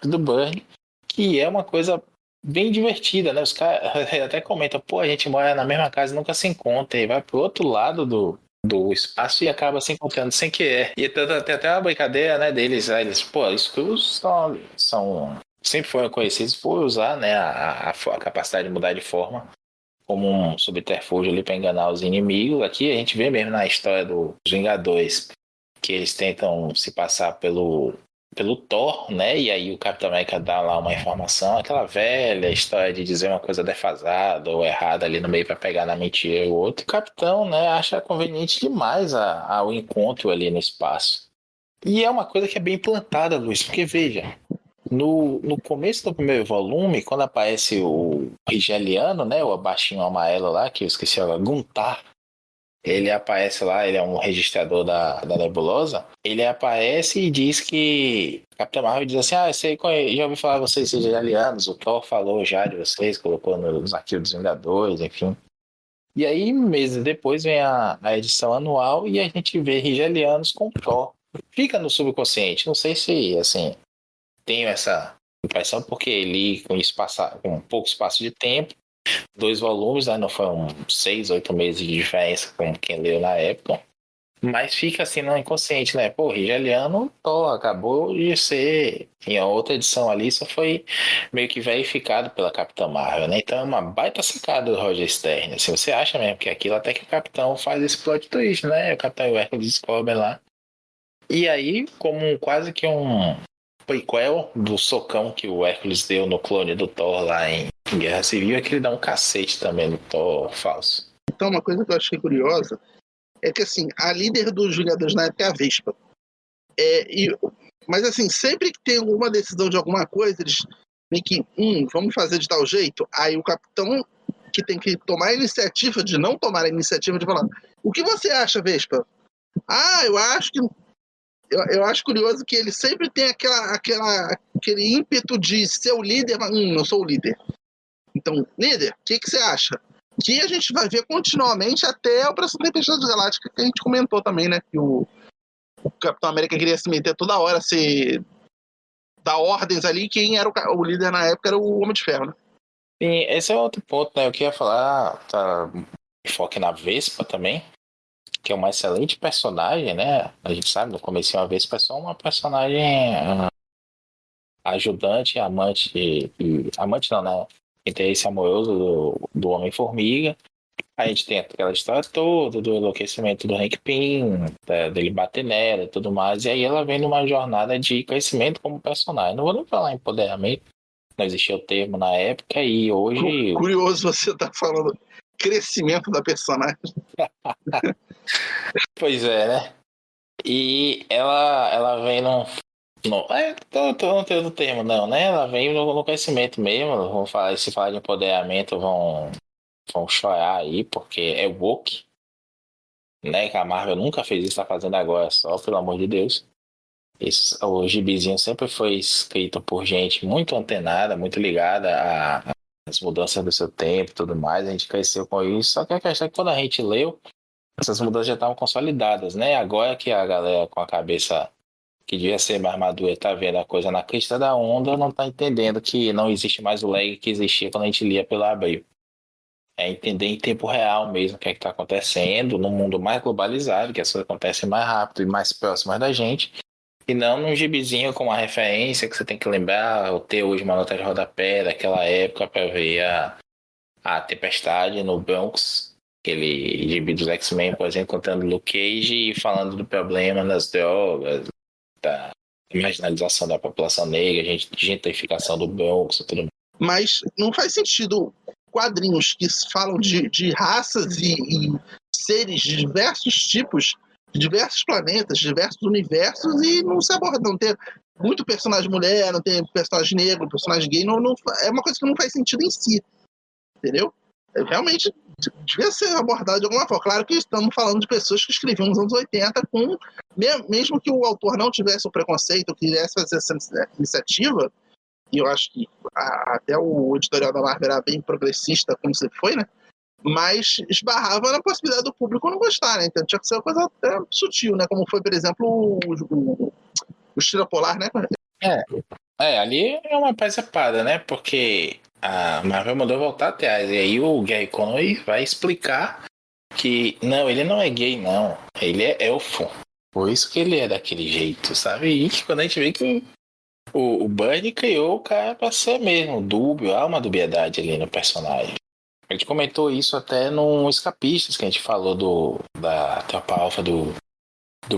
do Byrne, que é uma coisa bem divertida, né? Os caras até comentam, pô, a gente mora na mesma casa e nunca se encontra, e vai pro outro lado do espaço e acaba se encontrando sem querer. E tem até uma brincadeira, né, deles, eles, pô, os Skrulls são sempre foram conhecidos por usar, né, a capacidade de mudar de forma como um subterfúgio ali para enganar os inimigos. Aqui a gente vê mesmo na história dos Vingadores que eles tentam se passar pelo Thor, né? E aí o Capitão América dá lá uma informação, aquela velha história de dizer uma coisa defasada ou errada ali no meio para pegar na mentira o outro. O Capitão, né, acha conveniente demais o encontro ali no espaço. E é uma coisa que é bem plantada, Luiz, porque veja, no começo do primeiro volume, quando aparece o Rigeliano, né, o baixinho amarelo lá, que eu esqueci agora, Guntar, ele aparece lá, ele é um registrador da Nebulosa, ele aparece e diz que Capitão Marvel diz assim, já ouvi falar de vocês Rigelianos, o Thor falou já de vocês, colocou nos arquivos dos Vingadores, enfim. E aí, meses depois, vem a edição anual e a gente vê Rigelianos com Thor. Fica no subconsciente, não sei se, assim, tenho essa impressão porque li com pouco espaço de tempo, 2 volumes, né? Não foram 6, 8 meses de diferença com quem leu na época, mas fica assim no inconsciente, né? Pô, Rigeliano acabou de ser, em outra edição ali, só foi meio que verificado pela Capitã Marvel, né? Então é uma baita sacada do Roger Stern. Se você acha mesmo que aquilo, até que o Capitão faz esse plot twist, né? O Capitão e o Hércules descobrem lá. E aí, como quase que um prequel do socão que o Hércules deu no clone do Thor lá em Guerra Civil, é que ele dá um cacete também no Thor falso. Então, uma coisa que eu achei curiosa é que, assim, a líder dos Vingadores na época é a Vespa. Mas, assim, sempre que tem alguma decisão de alguma coisa, eles meio que, vamos fazer de tal jeito. Aí o capitão que tem que tomar a iniciativa de não tomar a iniciativa de falar, o que você acha, Vespa? Eu acho curioso que ele sempre tem aquele ímpeto de ser o líder, mas eu sou o líder. Então, líder, o que você acha? Que a gente vai ver continuamente até a Operação Tempestade Galáctica, que a gente comentou também, né? Que o Capitão América queria se meter toda hora, dar ordens ali, quem era o líder na época era o Homem de Ferro, né? Sim, esse é outro ponto, né? Eu queria falar, foque na Vespa também, que é uma excelente personagem, né? A gente sabe, no começo a Vespa é só uma personagem ajudante, amante não, né? Interesse amoroso do Homem-Formiga. A gente tem aquela história toda do enlouquecimento do Hank Pym, dele bater nela e tudo mais, e aí ela vem numa jornada de crescimento como personagem. Não vou nem falar em empoderamento, não existia o termo na época, e hoje. Curioso você tá falando crescimento da personagem. Pois é, né? E ela vem num. Tô não tendo termo, não, né? Ela vem no crescimento mesmo. Vamos falar, se falar de empoderamento, vão chorar aí, porque é woke, né? Que a Marvel nunca fez isso, tá fazendo agora só, pelo amor de Deus. O gibizinho sempre foi escrito por gente muito antenada, muito ligada às mudanças do seu tempo e tudo mais. A gente cresceu com isso. Só que a questão é que quando a gente leu, essas mudanças já estavam consolidadas, né? Agora que a galera com a cabeça que devia ser mais madura tá vendo a coisa na crista da onda, não tá entendendo que não existe mais o lag que existia quando a gente lia pela Abril. É entender em tempo real mesmo o que é que está acontecendo num mundo mais globalizado, que as coisas acontecem mais rápido e mais próximas da gente, e não num gibizinho com uma referência que você tem que lembrar, ou ter hoje uma nota de rodapé daquela época para ver a Tempestade no Bronx, aquele gibi dos X-Men, por exemplo, contando Luke Cage e falando do problema das drogas, da marginalização da população negra, gentrificação do Bronx e tudo mais. Mas não faz sentido quadrinhos que falam de raças e seres de diversos tipos, de diversos planetas, de diversos universos, e não se aborda, não ter muito personagem mulher, não ter personagem negro, personagem gay, é uma coisa que não faz sentido em si, entendeu? Realmente devia ser abordado de alguma forma. Claro que estamos falando de pessoas que escreviam nos anos 80 mesmo que o autor não tivesse o preconceito, quisesse fazer essa iniciativa, e eu acho que até o editorial da Marvel era bem progressista, como sempre foi, né? Mas esbarrava na possibilidade do público não gostar, né? Então tinha que ser uma coisa até sutil, né? Como foi, por exemplo, o Estrela Polar, né? Ali é uma presepada, né? Porque a Marvel mandou voltar atrás. E aí o Gary Conway vai explicar que não, ele não é gay, não. Ele é elfo. Por isso que ele é daquele jeito, sabe? E quando a gente vê que o Bunny criou o cara pra ser mesmo dúbio, há uma dubiedade ali no personagem. A gente comentou isso até no Escapistas, que a gente falou da tropa alfa do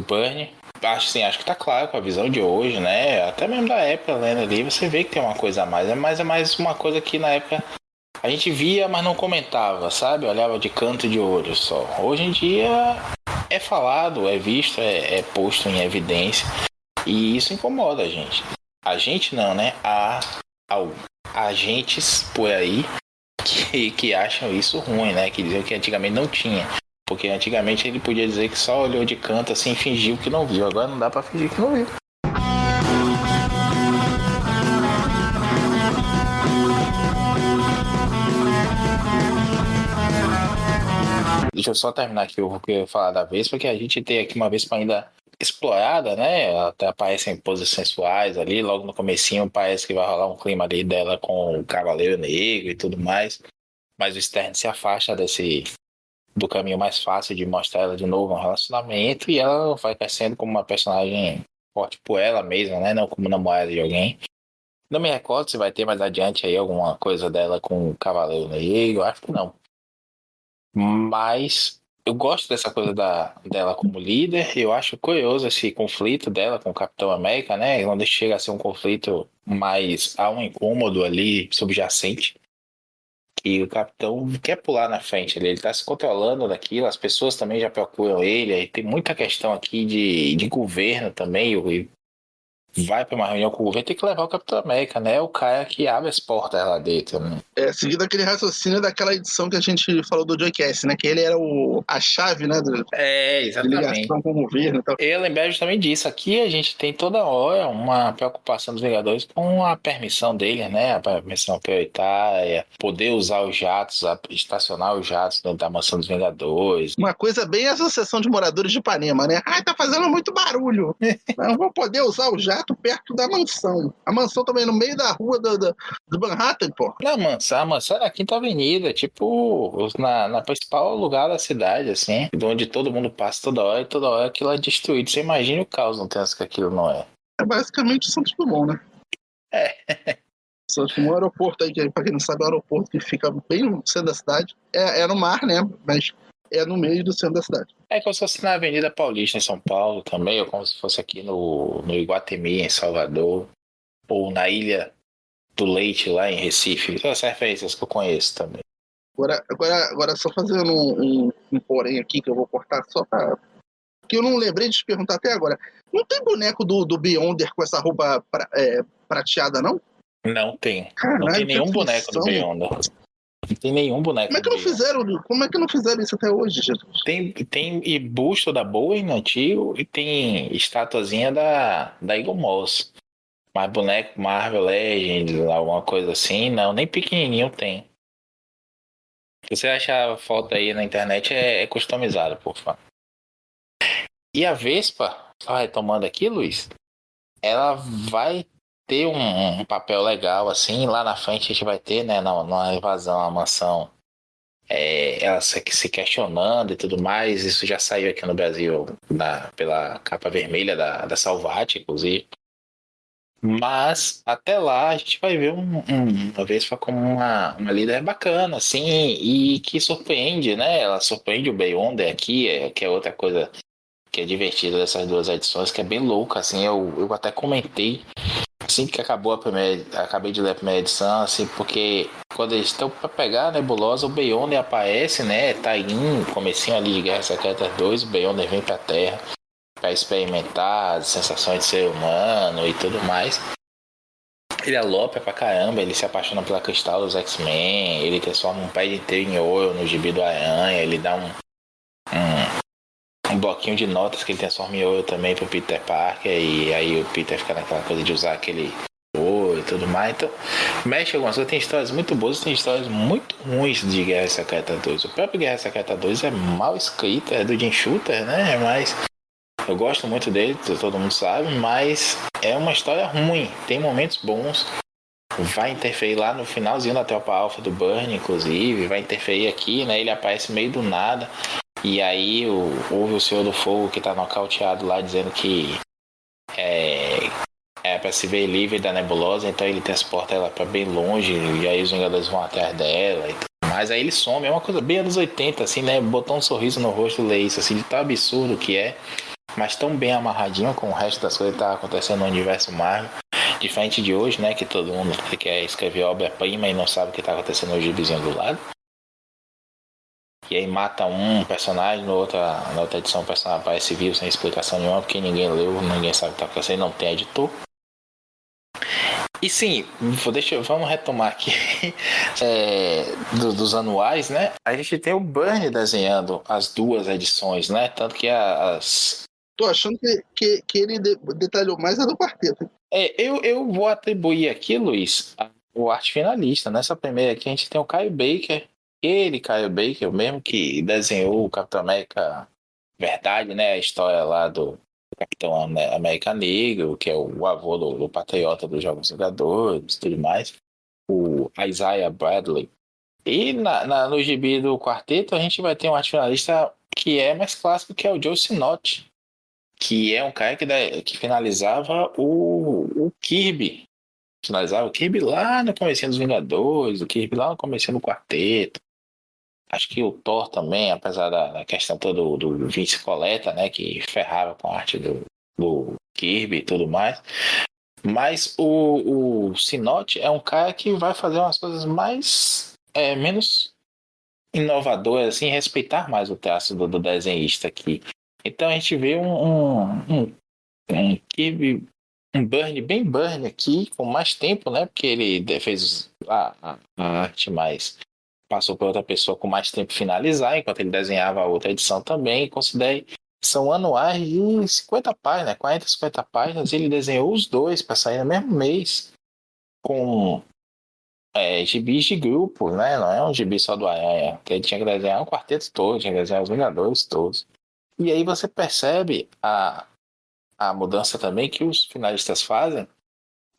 Burnie. Acho que tá claro com a visão de hoje, né? Até mesmo da época, lendo ali, você vê que tem uma coisa a mais. É mais uma coisa que na época a gente via, mas não comentava, sabe? Olhava de canto de olho só. Hoje em dia é falado, é visto, é posto em evidência. E isso incomoda a gente. A gente não, né? Há agentes por aí que acham isso ruim, né? Que diziam que antigamente não tinha. Porque antigamente ele podia dizer que só olhou de canto assim e fingiu que não viu. Agora não dá pra fingir que não viu. Deixa eu só terminar aqui o que eu ia falar da Vespa, porque a gente tem aqui uma Vespa ainda explorada, né? Até aparecem poses sensuais ali, logo no comecinho parece que vai rolar um clima ali dela com o Cavaleiro Negro e tudo mais. Mas o Stern se afasta do caminho mais fácil de mostrar ela de novo no relacionamento, e ela vai crescendo como uma personagem forte por ela mesma, né? Não como namorada de alguém. Não me recordo se vai ter mais adiante aí alguma coisa dela com o Cavaleiro Negro, acho que não. Mas eu gosto dessa coisa dela como líder. Eu acho curioso esse conflito dela com o Capitão América, né? Quando chega a ser um conflito mais há um incômodo ali subjacente. Que o capitão quer pular na frente, ele tá se controlando daquilo, as pessoas também já procuram ele, aí tem muita questão aqui de governo também, e vai para uma reunião com o governo, tem que levar o Capitão América, né? O cara que abre as portas lá dentro, né? Seguindo aquele raciocínio daquela edição que a gente falou do Joe Cass, né? Que ele era a chave, né? De Exatamente. ligação com o governo e tal. Eu lembrei justamente disso. Aqui a gente tem toda hora uma preocupação dos Vingadores com a permissão deles, né? A permissão prioritária, poder usar os jatos, estacionar os jatos dentro da mansão dos Vingadores. Uma coisa bem associação de moradores de Ipanema, né? Ai, tá fazendo muito barulho. Não vou poder usar o jato perto da mansão. A mansão também no meio da rua do Manhattan, pô. Não, a mansão é na Quinta Avenida, tipo, na principal lugar da cidade, assim, onde todo mundo passa toda hora e toda hora aquilo é destruído. Você imagina o caos no trânsito que aquilo não é. É basicamente o Santos Dumont, né? É. Isso, acho que um aeroporto aí, que, pra quem não sabe, é um aeroporto que fica bem no centro da cidade. É no mar, né? Mas é no meio do centro da cidade. É como se fosse na Avenida Paulista, em São Paulo também, ou como se fosse aqui no Iguatemi, em Salvador, ou na Ilha do Leite, lá em Recife. São as referências que eu conheço também. Agora só fazendo um porém aqui que eu vou cortar só pra. Que eu não lembrei de te perguntar até agora. Não tem boneco do Beyonder com essa roupa prateada, não? Não tem. Não tem Caralho, que nenhum boneco do aflição. Beyonder. Não tem nenhum boneco Como é do que não Beyonder. fizeram? Como é que não fizeram isso até hoje, Jesus? Tem e busto da Boeing antigo e tem estatuazinha da Eagle Moss. Mas boneco Marvel Legends, alguma coisa assim, não, nem pequenininho tem. Se você achar a foto aí na internet, é customizado, por favor. E a Vespa, só retomando aqui, Luiz, ela vai ter um papel legal, assim, lá na frente a gente vai ter, né, na invasão à mansão, ela se questionando e tudo mais. Isso já saiu aqui no Brasil pela capa vermelha da Salvat, inclusive. Mas até lá a gente vai ver uma Vespa como uma líder bacana, assim, e que surpreende, né? Ela surpreende o Beyonder aqui, que é outra coisa que é divertida dessas duas edições, que é bem louca, assim. Eu até comentei assim que acabei de ler a primeira edição, assim, porque quando eles estão para pegar a Nebulosa, o Beyonder aparece, né? Tá em comecinho ali de Guerra Secreta 2, o Beyonder vem pra Terra para experimentar as sensações de ser humano e tudo mais. Ele alopa pra caramba, ele se apaixona pela Cristal dos X-Men, ele transforma um pé inteiro em ouro no gibi do Aranha, ele dá um bloquinho de notas que ele transforma em ouro também pro Peter Parker, e aí o Peter fica naquela coisa de usar aquele ouro e tudo mais. Então, mexe algumas coisas, tem histórias muito boas, tem histórias muito ruins de Guerra Secreta 2. O próprio Guerra Secreta 2 é mal escrito, é do Jim Shooter, né? Mas eu gosto muito dele, todo mundo sabe, mas é uma história ruim. Tem momentos bons. Vai interferir lá no finalzinho da Tropa Alpha do Burn, inclusive. Vai interferir aqui, né? Ele aparece meio do nada. E aí houve o Senhor do Fogo que tá nocauteado lá, dizendo que é pra se ver livre da nebulosa. Então ele transporta ela pra bem longe. E aí os Vingadores vão atrás dela e tudo. Mas aí ele some. É uma coisa bem anos 80, assim, né? Botou um sorriso no rosto do Leis, assim, de tão absurdo que é. Mas tão bem amarradinho com o resto das coisas que tá acontecendo no universo Marvel. Diferente de hoje, né? Que todo mundo quer escrever obra-prima e não sabe o que tá acontecendo no gibizinho do lado. E aí mata um personagem, na outra edição o personagem aparece vivo sem explicação nenhuma, porque ninguém leu, ninguém sabe o que tá acontecendo, não tem editor. E sim, vamos retomar aqui dos anuais, né? A gente tem o Burn desenhando as duas edições, né? Tanto que Tô achando que ele detalhou mais a do quarteto. eu vou atribuir aqui, Luiz, o arte finalista. Nessa primeira aqui a gente tem o Kyle Baker. Ele, Kyle Baker, o mesmo que desenhou o Capitão América Verdade, né? A história lá do Capitão América Negro, que é o avô do patriota dos Jogos Vingadores e tudo mais. O Isaiah Bradley. E no gibi do quarteto a gente vai ter um arte finalista que é mais clássico, que é o Joe Sinnott, que é um cara que finalizava o Kirby. Finalizava o Kirby lá no comecinho dos Vingadores, o Kirby lá no comecinho do quarteto. Acho que o Thor também, apesar da questão toda do Vince Coletta, né, que ferrava com a arte do Kirby e tudo mais. Mas o Sinnott é um cara que vai fazer umas coisas menos inovadoras, assim, respeitar mais o traço do desenhista aqui. Então a gente vê um Kirby, um Burn bem Burn aqui, com mais tempo, né? Porque ele fez a arte mais. Passou por outra pessoa com mais tempo finalizar, enquanto ele desenhava a outra edição também. Considere. São anuais de 50 páginas, 40, 50 páginas. Ele desenhou os dois para sair no mesmo mês, com gibis de grupo, né? Não é um gibi só do Aranha, que ele tinha que desenhar o quarteto todo, tinha que desenhar os Vingadores todos. E aí você percebe a mudança também que os finalistas fazem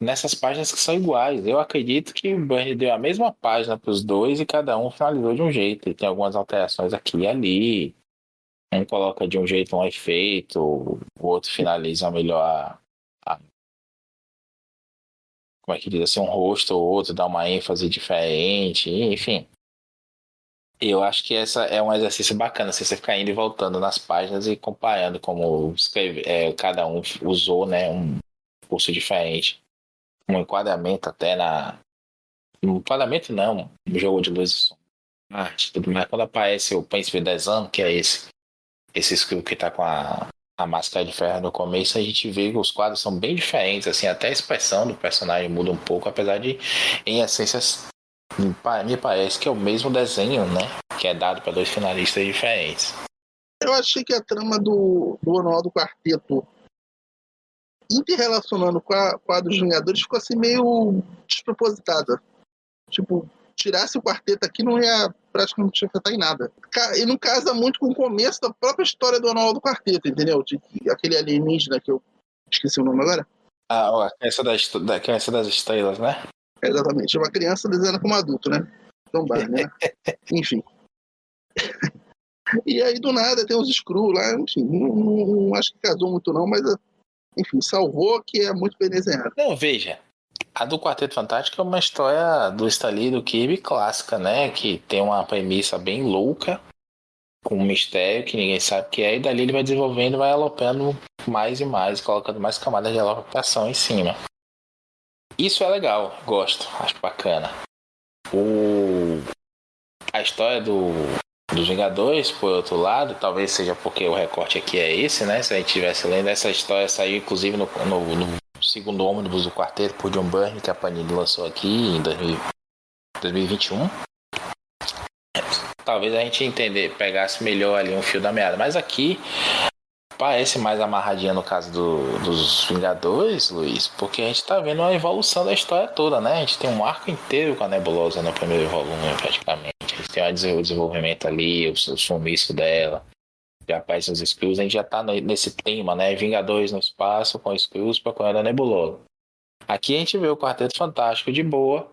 nessas páginas que são iguais. Eu acredito que o Burnie deu a mesma página para os dois e cada um finalizou de um jeito. Ele tem algumas alterações aqui e ali. Um coloca de um jeito um efeito, o outro finaliza melhor como é que diz assim, um rosto ou outro, dar uma ênfase diferente, enfim. Eu acho que essa é um exercício bacana, assim, você ficar indo e voltando nas páginas e comparando como cada um usou, né, um curso diferente, um enquadramento até um enquadramento não, um jogo de luz e som, arte, tudo mais. Quando aparece o Príncipe Dezano, que é esse escuro que tá com a máscara de ferro no começo, a gente vê que os quadros são bem diferentes, assim, até a expressão do personagem muda um pouco, apesar de, em essência, me parece que é o mesmo desenho, né? Que é dado para dois finalistas diferentes. Eu achei que a trama do Anual do Quarteto, interrelacionando com a dos Vingadores, ficou assim meio despropositada. Tipo, tirasse o quarteto aqui não ia praticamente afetar em nada. E não casa muito com o começo da própria história do Anual do Quarteto, entendeu? Aquele alienígena que eu esqueci o nome agora. A crença das estrelas, né? Exatamente. É uma criança desenhando como adulto, né? Então, né? Enfim. E aí, do nada, tem uns Skrull lá, enfim, não acho que casou muito não, mas, enfim, salvou que é muito bem desenhado. Não, veja, a do Quarteto Fantástico é uma história do Stan Lee e do Kirby clássica, né? Que tem uma premissa bem louca, com um mistério que ninguém sabe o que é, e dali ele vai desenvolvendo, vai alopando mais e mais, colocando mais camadas de alocação em cima. Isso é legal, gosto, acho bacana. A história dos Vingadores, por outro lado, talvez seja porque o recorte aqui é esse, né? Se a gente estivesse lendo, essa história saiu inclusive no segundo ônibus do quarteto por John Byrne, que a Panini lançou aqui em 2021. Talvez a gente pegasse melhor ali um fio da meada, mas aqui parece mais amarradinha no caso dos Vingadores, Luiz, porque a gente tá vendo uma evolução da história toda, né? A gente tem um arco inteiro com a Nebulosa no primeiro volume, praticamente. A gente tem o desenvolvimento ali, o sumiço dela. Já aparecem os Skrulls, a gente já tá nesse tema, né? Vingadores no espaço com Skrulls procurando a Nebulosa. Aqui a gente vê o Quarteto Fantástico de boa,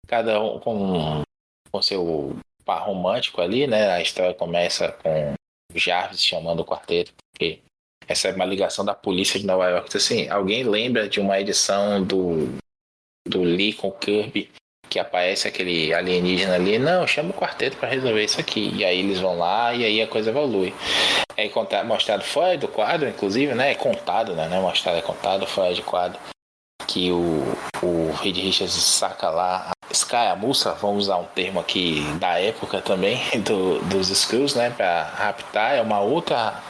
cada um com seu par romântico ali, né? A história começa com o Jarvis chamando o quarteto, porque essa é uma ligação da polícia de Nova York. Então, assim, alguém lembra de uma edição do Lee com o Kirby, que aparece aquele alienígena ali? Não, chama o quarteto para resolver isso aqui. E aí eles vão lá e aí a coisa evolui. É mostrado fora do quadro, inclusive, né? É contado, né? Mostrado é contado fora de quadro. Que o Reed Richards saca lá a escaramuça, vamos usar um termo aqui da época também, dos Skrulls, né? Para raptar. É uma outra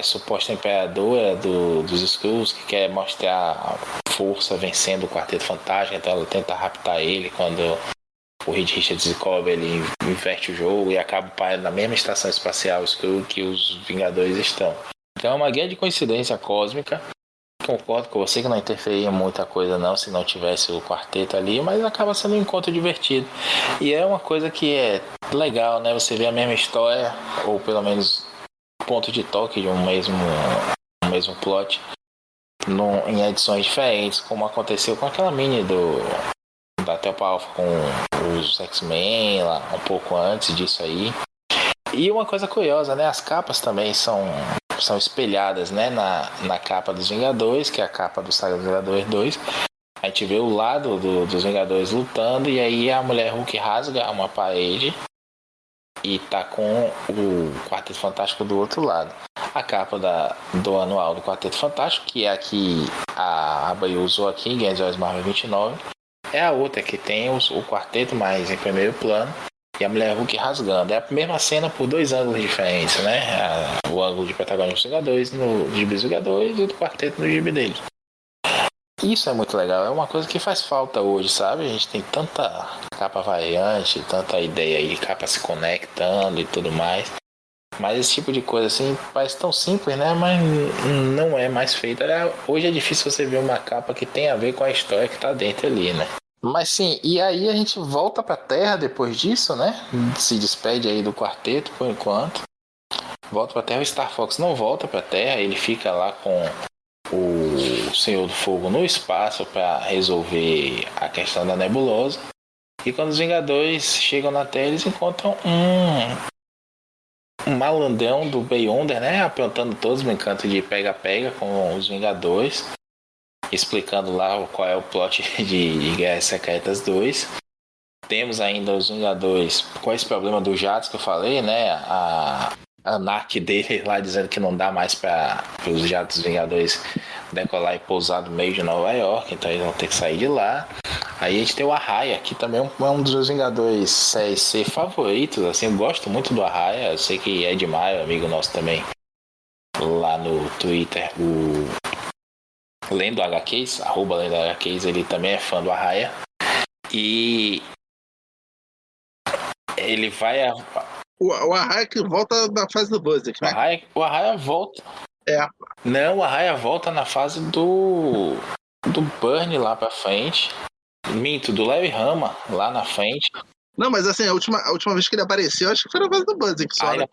suposta imperadora dos Skrulls que quer mostrar a força vencendo o Quarteto Fantástico, então ela tenta raptar ele. Quando o Reed Richards descobre, ele inverte o jogo e acaba parando na mesma estação espacial Skrull que os Vingadores estão. Então é uma grande coincidência cósmica. Concordo com você que não interferia muita coisa não se não tivesse o quarteto ali, mas acaba sendo um encontro divertido. E é uma coisa que é legal, né? Você vê a mesma história, ou pelo menos ponto de toque de um mesmo plot em edições diferentes, como aconteceu com aquela mini da Telpa Alpha com os X-Men lá, um pouco antes disso aí. E uma coisa curiosa, né? As capas também são espelhadas, né? Na capa dos Vingadores, que é a capa do Saga dos Vingadores 2. A gente vê o lado dos Vingadores lutando e aí a Mulher Hulk rasga uma parede e tá com o Quarteto Fantástico do outro lado. A capa do anual do Quarteto Fantástico, que é a que a Abril usou aqui em Guardiões Marvel 29, é a outra que tem o quarteto mais em primeiro plano e a Mulher Hulk rasgando. É a mesma cena por dois ângulos diferentes, né? O ângulo de protagonismo dos Vingadores no gibi dos Vingadores e do quarteto no gibi deles. Isso é muito legal, é uma coisa que faz falta hoje, sabe? A gente tem tanta capa variante, tanta ideia aí, capa se conectando e tudo mais. Mas esse tipo de coisa assim parece tão simples, né? Mas não é mais feita. Hoje é difícil você ver uma capa que tem a ver com a história que tá dentro ali, né? Mas sim, e aí a gente volta pra Terra depois disso, né? Se despede aí do quarteto por enquanto. Volta pra Terra, o Star Fox não volta pra Terra, ele fica lá com o Senhor do Fogo no espaço para resolver a questão da nebulosa. E quando os Vingadores chegam na Terra, eles encontram um malandrão do Beyonder, né? Aprontando todos, brincando de pega-pega com os Vingadores. explicando lá qual é o plot de Guerras Secretas 2. Temos ainda os Vingadores com esse problema do jatos que eu falei, né? A NAC dele lá dizendo que não dá mais para os jatos Vingadores decolar e pousar no meio de Nova York, então eles vão ter que sair de lá. Aí a gente tem o Arraia, que também é um dos Vingadores C favoritos, assim, eu gosto muito do Arraia, eu sei que é demais, amigo nosso também, lá no Twitter, o Lendo HQs, @Lendo HQs, ele também é fã do Arraia. E ele vai. O Arraia que volta da fase do Buzzard, né? O Arraia volta. É. Não, o Arraia volta na fase do Burn lá pra frente. Minto, do Larry Hama lá na frente. Não, mas assim, a última vez que ele apareceu, acho que foi na fase do Buzzard só, né?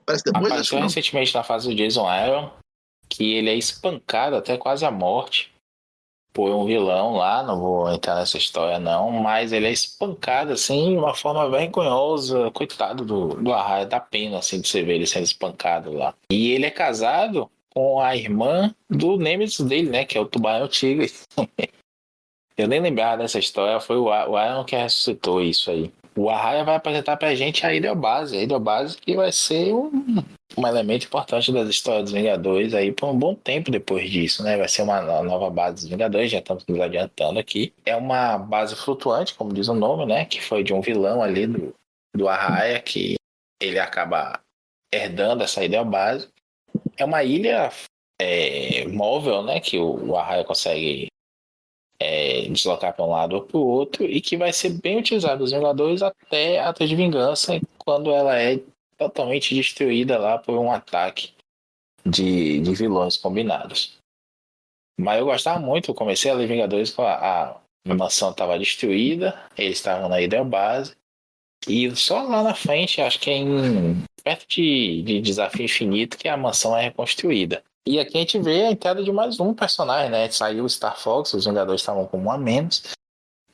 Parece depois, apareceu recentemente na fase do Jason Aaron, que ele é espancado até quase a morte por um vilão lá, não vou entrar nessa história não, mas ele é espancado assim de uma forma vergonhosa, coitado do Arraia, dá pena assim de você ver ele sendo espancado lá. E ele é casado com a irmã do Nemesis dele, né, que é o Tubarão Tigre. Eu nem lembrava dessa história, foi o Aaron que ressuscitou isso aí. O Arraia vai apresentar pra gente a Hidrobase que vai ser um elemento importante das histórias dos Vingadores aí por um bom tempo depois disso, né? Vai ser uma nova base dos Vingadores, já estamos nos adiantando aqui. É uma base flutuante, como diz o nome, né? Que foi de um vilão ali do Arraia, que ele acaba herdando essa Hidrobase. É uma ilha móvel, né? Que o Arraia consegue deslocar para um lado ou para o outro e que vai ser bem utilizado os Vingadores até Atos de Vingança, quando ela é totalmente destruída lá por um ataque de vilões combinados. Mas eu gostava muito, eu comecei a ler Vingadores com a mansão estava destruída, eles estavam na Hidrobase e só lá na frente, acho que perto de Desafio Infinito, que a mansão é reconstruída. E aqui a gente vê a entrada de mais um personagem, né? Saiu o Star Fox, os Vingadores estavam com um a menos.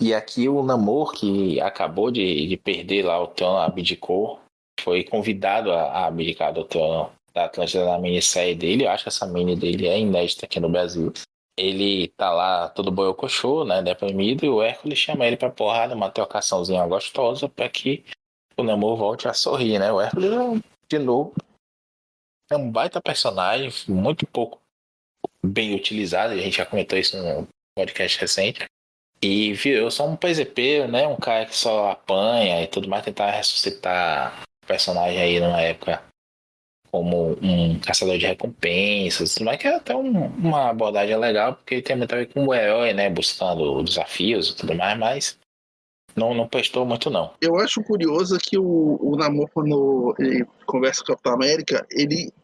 E aqui o Namor, que acabou de perder lá o trono, abdicou, foi convidado a abdicar do trono da Atlântida na minissérie dele. Eu acho que essa mini dele é inédita aqui no Brasil. Ele tá lá todo boiocochô, né? Deprimido, e o Hércules chama ele pra porrada, uma trocaçãozinha gostosa, pra que o Namor volte a sorrir, né? O Hércules, de novo, é um baita personagem, muito pouco bem utilizado, a gente já comentou isso no podcast recente, e virou só um PZP, né? Um cara que só apanha e tudo mais, tentar ressuscitar o personagem aí numa época como um caçador de recompensas, tudo mais, que é até uma abordagem legal, porque ele tem muito a ver com o herói, né? Buscando desafios e tudo mais, mas não prestou muito não. Eu acho curioso que o Namor, quando ele conversa com o Capitão América,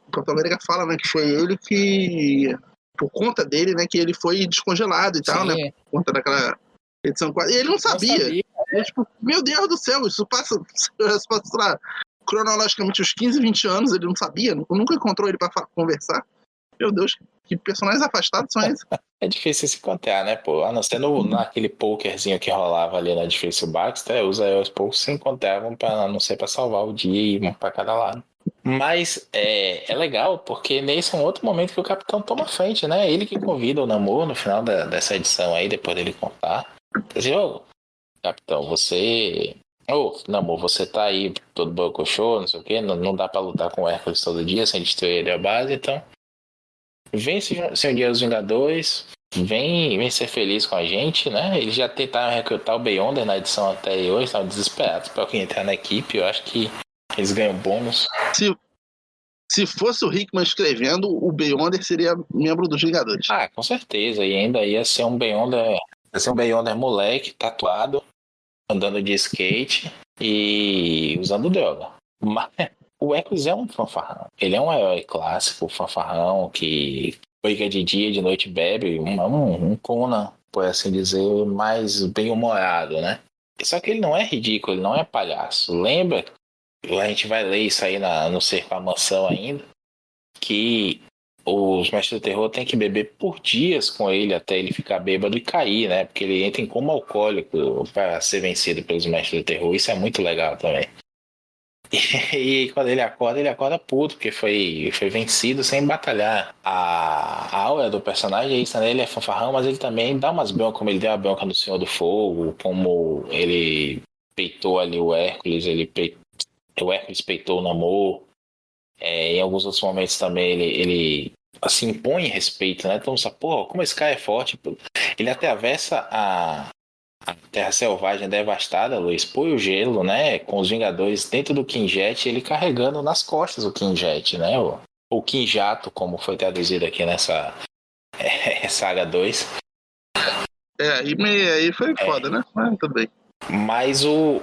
o Capitão América fala, né, que foi ele que, por conta dele, né, que ele foi descongelado e tal, né, por conta daquela edição 4. E ele não sabia. Eu, tipo, meu Deus do céu, isso passa lá, cronologicamente uns 15, 20 anos, ele não sabia, nunca encontrou ele pra conversar. Meu Deus, que personagens afastados são esses? É difícil se encontrar, né, pô? A não ser naquele pokerzinho que rolava ali na Difícil Baxter, os heróis poucos se encontravam a não ser pra salvar o dia e ir um pra cada lado. Mas é legal, porque nesse é um outro momento que o Capitão toma frente, né? Ele que convida o Namor no final dessa edição aí, depois dele contar. Diz, ô, Capitão, você... Ô, Namor, você tá aí todo bocochô, não sei o quê, não dá pra lutar com o Hércules todo dia sem destruir a base, então... Vem se unir aos Vingadores, vem ser feliz com a gente, né? Eles já tentaram recrutar o Beyonder na edição anterior, estavam desesperados para alguém entrar na equipe. Eu acho que eles ganham bônus. Se fosse o Hickman escrevendo, o Beyonder seria membro dos Vingadores. Ah, com certeza. E ainda ia ser um Beyonder moleque, tatuado, andando de skate e usando droga. Mas o Hércules é um fanfarrão. Ele é um herói clássico, fanfarrão, que briga de dia e de noite bebe, um Conan, por assim dizer, mais bem-humorado, né? Só que ele não é ridículo, ele não é palhaço. Lembra? A gente vai ler isso aí no Cerco à Mansão ainda, que os mestres do terror têm que beber por dias com ele até ele ficar bêbado e cair, né? Porque ele entra em coma alcoólico para ser vencido pelos mestres do terror. Isso é muito legal também. E quando ele acorda puto, porque foi vencido sem batalhar. A aura do personagem é isso, né? Ele é fanfarrão, mas ele também dá umas broncas, como ele deu a bronca no Senhor do Fogo, como ele peitou ali o Hércules, o Hércules peitou o Namor. Em alguns outros momentos também ele assim, impõe respeito, né? Então, pô, como esse cara é forte. Pô. Ele atravessa a Terra Selvagem devastada, Luiz, põe o gelo, né? Com os Vingadores dentro do Quinjet, ele carregando nas costas o Quinjet, né? O Quinjato, como foi traduzido aqui nessa Saga 2. Aí foi foda, né? Mas tudo bem. Mas o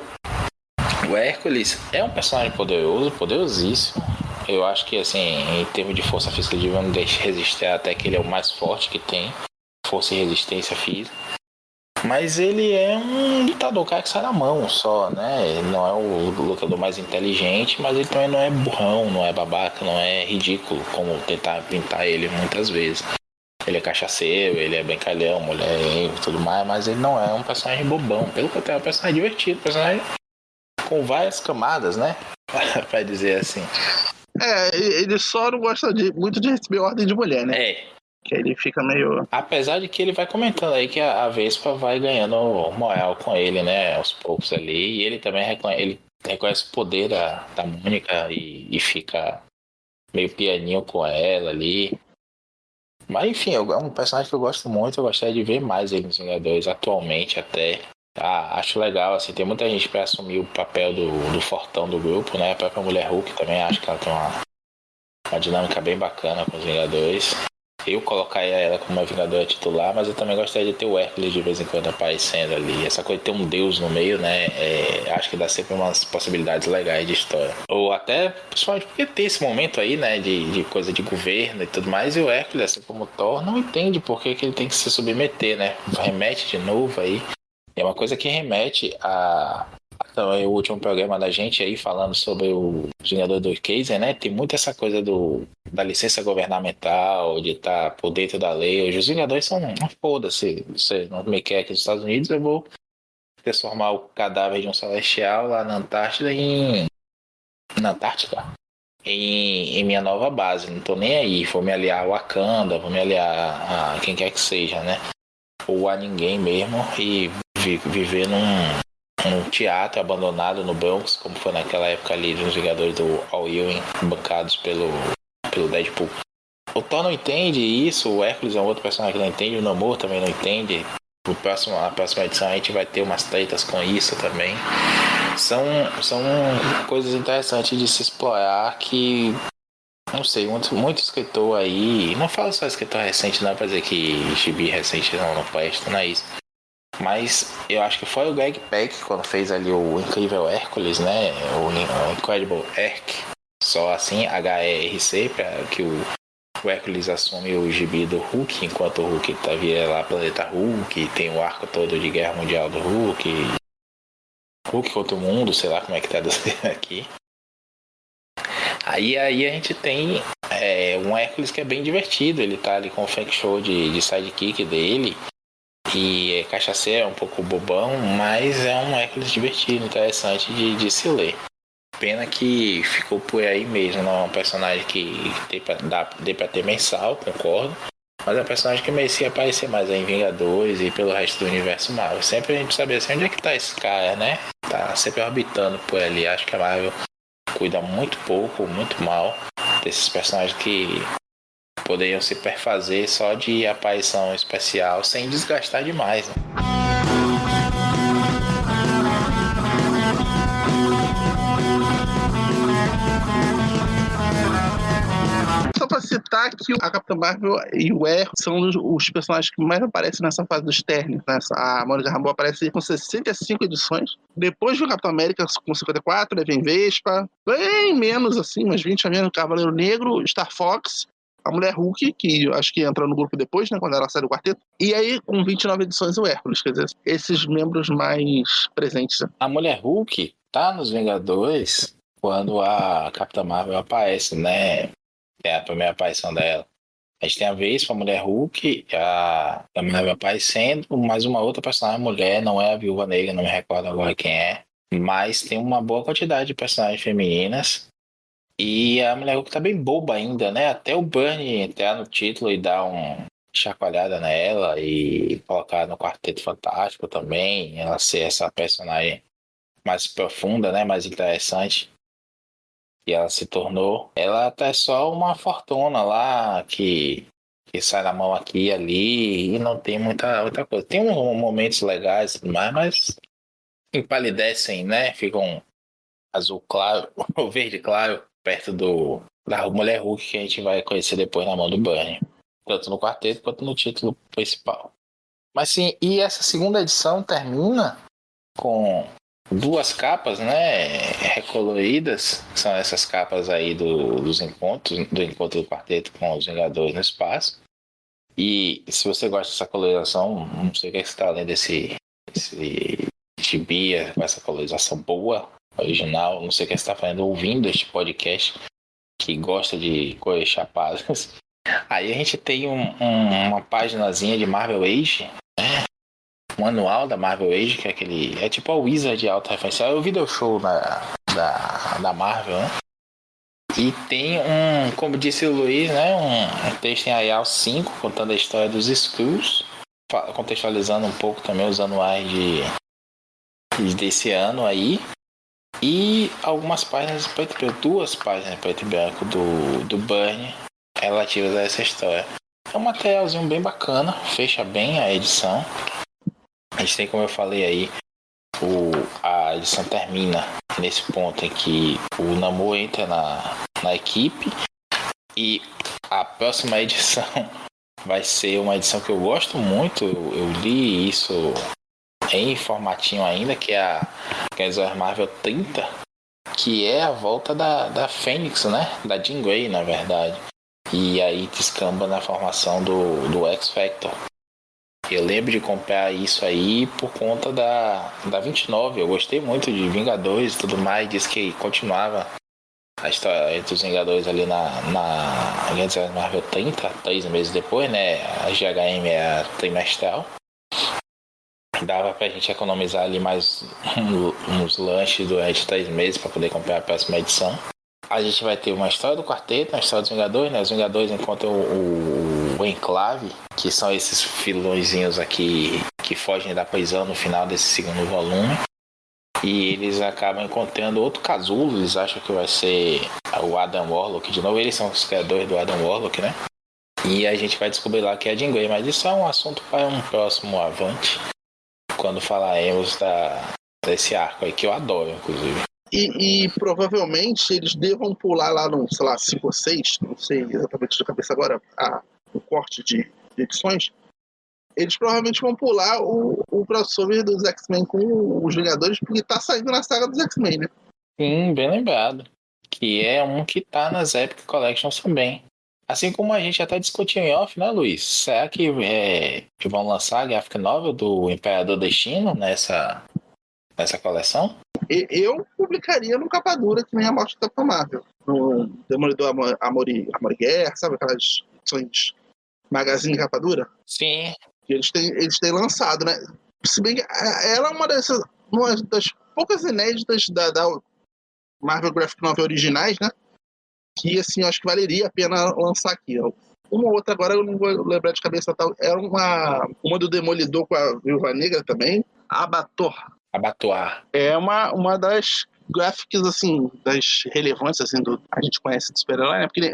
Hércules é um personagem poderoso, poderosíssimo. Eu acho que, assim, em termos de força física, ele não deixa resistir até que ele é o mais forte que tem. Força e resistência física. Mas ele é um lutador, cara que sai na mão só, né? Ele não é o lutador mais inteligente, mas ele também não é burrão, não é babaca, não é ridículo, como tentar pintar ele muitas vezes. Ele é cachaceiro, ele é brincalhão, mulher e tudo mais, mas ele não é um personagem bobão. Pelo contrário, é um personagem divertido, um personagem com várias camadas, né? Pra dizer assim. Ele só não gosta muito de receber ordem de mulher, né? Que ele fica meio. Apesar de que ele vai comentando aí que a Vespa vai ganhando moral com ele, né? Aos poucos ali. E ele também reconhece o poder da Mônica e fica meio pianinho com ela ali. Mas enfim, é um personagem que eu gosto muito. Eu gostaria de ver mais ele nos Vingadores atualmente até. Acho legal, assim, tem muita gente para assumir o papel do fortão do grupo, né? A própria Mulher Hulk também acho que ela tem uma dinâmica bem bacana com os Vingadores. Eu colocaria ela como uma Vingadora titular, mas eu também gostaria de ter o Hércules de vez em quando aparecendo ali. Essa coisa de ter um deus no meio, né? Acho que dá sempre umas possibilidades legais de história. Ou até, principalmente porque tem esse momento aí, né? De coisa de governo e tudo mais. E o Hércules, assim como o Thor, não entende por que ele tem que se submeter, né? Remete de novo aí. É uma coisa que remete também o último programa da gente aí falando sobre o Vingador do Kaiser, né? Tem muito essa coisa da licença governamental, de estar por dentro da lei. Hoje os Vingadores são, foda-se, você não me quer aqui nos Estados Unidos, eu vou transformar o cadáver de um celestial lá na Antártida na Antártica. Em minha nova base, não tô nem aí, vou me aliar a Wakanda, vou me aliar a quem quer que seja, né? Ou a ninguém mesmo e viver num teatro abandonado no Bronx, como foi naquela época ali dos Vingadores do Al Ewing, bancados pelo Deadpool. O Thor não entende isso, o Hércules é um outro personagem que não entende, o Namor também não entende. A próxima edição a gente vai ter umas tretas com isso também. São coisas interessantes de se explorar que, não sei, muito escritor aí, não falo só escritor recente não, pra dizer que gibi recente não presta, não é isso. Mas eu acho que foi o Greg Pak quando fez ali o Incrível Hércules, né? O Incredible Herc, só assim, HERC, para que o Hércules assume o gibi do Hulk, enquanto o Hulk vira lá Planeta Hulk, tem o arco todo de Guerra Mundial do Hulk, Hulk contra o mundo, sei lá como é que tá aqui. Aí a gente tem um Hércules que é bem divertido, ele tá ali com o Frank Show de sidekick dele. E é cachaceiro, é um pouco bobão, mas é um Hércules divertido, interessante de se ler. Pena que ficou por aí mesmo, não é um personagem que dê pra ter mensal, concordo. Mas é um personagem que merecia aparecer mais aí em Vingadores e pelo resto do universo Marvel. Sempre a gente saber assim, onde é que tá esse cara, né? Tá sempre orbitando por ali. Acho que a Marvel cuida muito pouco, muito mal desses personagens que poderiam se perfazer só de aparição especial sem desgastar demais, né? Só pra citar que a Capitã Marvel e o Air são os personagens que mais aparecem nessa fase dos ternos. A Mônica Rambeau aparece com 65 edições. Depois do Capitão América com 54, aí vem Vespa. Bem menos, assim, umas 20 a menos. Cavaleiro Negro, Star Fox, a Mulher Hulk, que acho que entrou no grupo depois, né, quando ela sai do quarteto. E aí, com 29 edições, o Hércules. Quer dizer, esses membros mais presentes. A Mulher Hulk tá nos Vingadores quando a Capitã Marvel aparece, né? É a primeira aparição dela. A gente tem a vez com a Mulher Hulk, a Marvel aparecendo, mais uma outra personagem mulher, não é a Viúva Negra, não me recordo agora quem é. Mas tem uma boa quantidade de personagens femininas. E a Mulher Hulk tá bem boba ainda, né? Até o Bernie entrar no título e dar uma chacoalhada nela e colocar no Quarteto Fantástico também. Ela ser essa personagem mais profunda, né? Mais interessante. E ela se tornou. Ela até é só uma fortuna lá que sai na mão aqui e ali e não tem muita coisa. Tem momentos legais e tudo mais, mas empalidecem, né? Ficam azul claro, ou verde claro, perto da Mulher Hulk que a gente vai conhecer depois na mão do Bunny. Tanto no quarteto quanto no título principal. Mas sim, e essa segunda edição termina com duas capas, né, recoloridas, que são essas capas aí dos encontros, do encontro do quarteto com os Vingadores no espaço. E se você gosta dessa colorização, não sei o que você está lendo esse gibi com essa colorização boa, original, não sei o que você está fazendo ouvindo este podcast que gosta de cores chapadas. Aí a gente tem uma paginazinha de Marvel Age, né? Um manual da Marvel Age, que é aquele. É tipo a Wizard de alta referência. É o video show da Marvel, né? E tem como disse o Luiz, né? Um texto em Arial 5 contando a história dos Skrulls, contextualizando um pouco também os anuais desse ano aí. E algumas páginas de preto e branco, duas páginas de preto e branco do Burnie relativas a essa história. É um materialzinho bem bacana, fecha bem a edição. A gente tem, como eu falei aí, a edição termina nesse ponto em que o Namor entra na equipe e a próxima edição vai ser uma edição que eu gosto muito. Eu li isso em formatinho ainda, que é a Marvel 30, que é a volta da Fênix, né? Da Jean Grey, na verdade. E aí descamba na formação do X-Factor. Eu lembro de comprar isso aí por conta da 29. Eu gostei muito de Vingadores e tudo mais. Disse que continuava a história entre os Vingadores ali na Marvel 30, 3 meses depois, né? A GHM é a trimestral. Dava pra gente economizar ali mais uns lanches durante 3 meses para poder comprar a próxima edição. A gente vai ter uma história do quarteto, uma história dos Vingadores, né? Os Vingadores encontram o Enclave, que são esses vilõezinhos aqui que fogem da prisão no final desse segundo volume. E eles acabam encontrando outro casulo, eles acham que vai ser o Adam Warlock de novo. Eles são os criadores do Adam Warlock, né? E a gente vai descobrir lá que é a Jean Grey, mas isso é um assunto para um próximo Avante, quando falaremos desse arco aí, que eu adoro, inclusive. E provavelmente eles devam pular lá no, sei lá, 5 ou 6, não sei exatamente de cabeça agora, o corte de edições. Eles provavelmente vão pular o crossover dos X-Men com os Vingadores, porque tá saindo na saga dos X-Men, né? Sim, bem lembrado. Que é um que tá nas Epic Collections também. Assim como a gente até discutiu em off, né, Luiz? Será que vão lançar a graphic novel do Imperador Destino nessa coleção? Eu publicaria no capa dura, que nem a morte do Capitão Marvel. No Demolidor Amor e Guerra, sabe aquelas edições magazine capa dura? Sim. Que eles têm lançado, né? Se bem que ela é uma das poucas inéditas da Marvel Graphic Novel originais, né? Que, assim, eu acho que valeria a pena lançar aqui. Uma ou outra agora eu não vou lembrar de cabeça tal. Era uma do Demolidor com a Viúva Negra também. Abattoir. É uma das graphics, assim, das relevantes, assim, a gente conhece do super-herói, né? Porque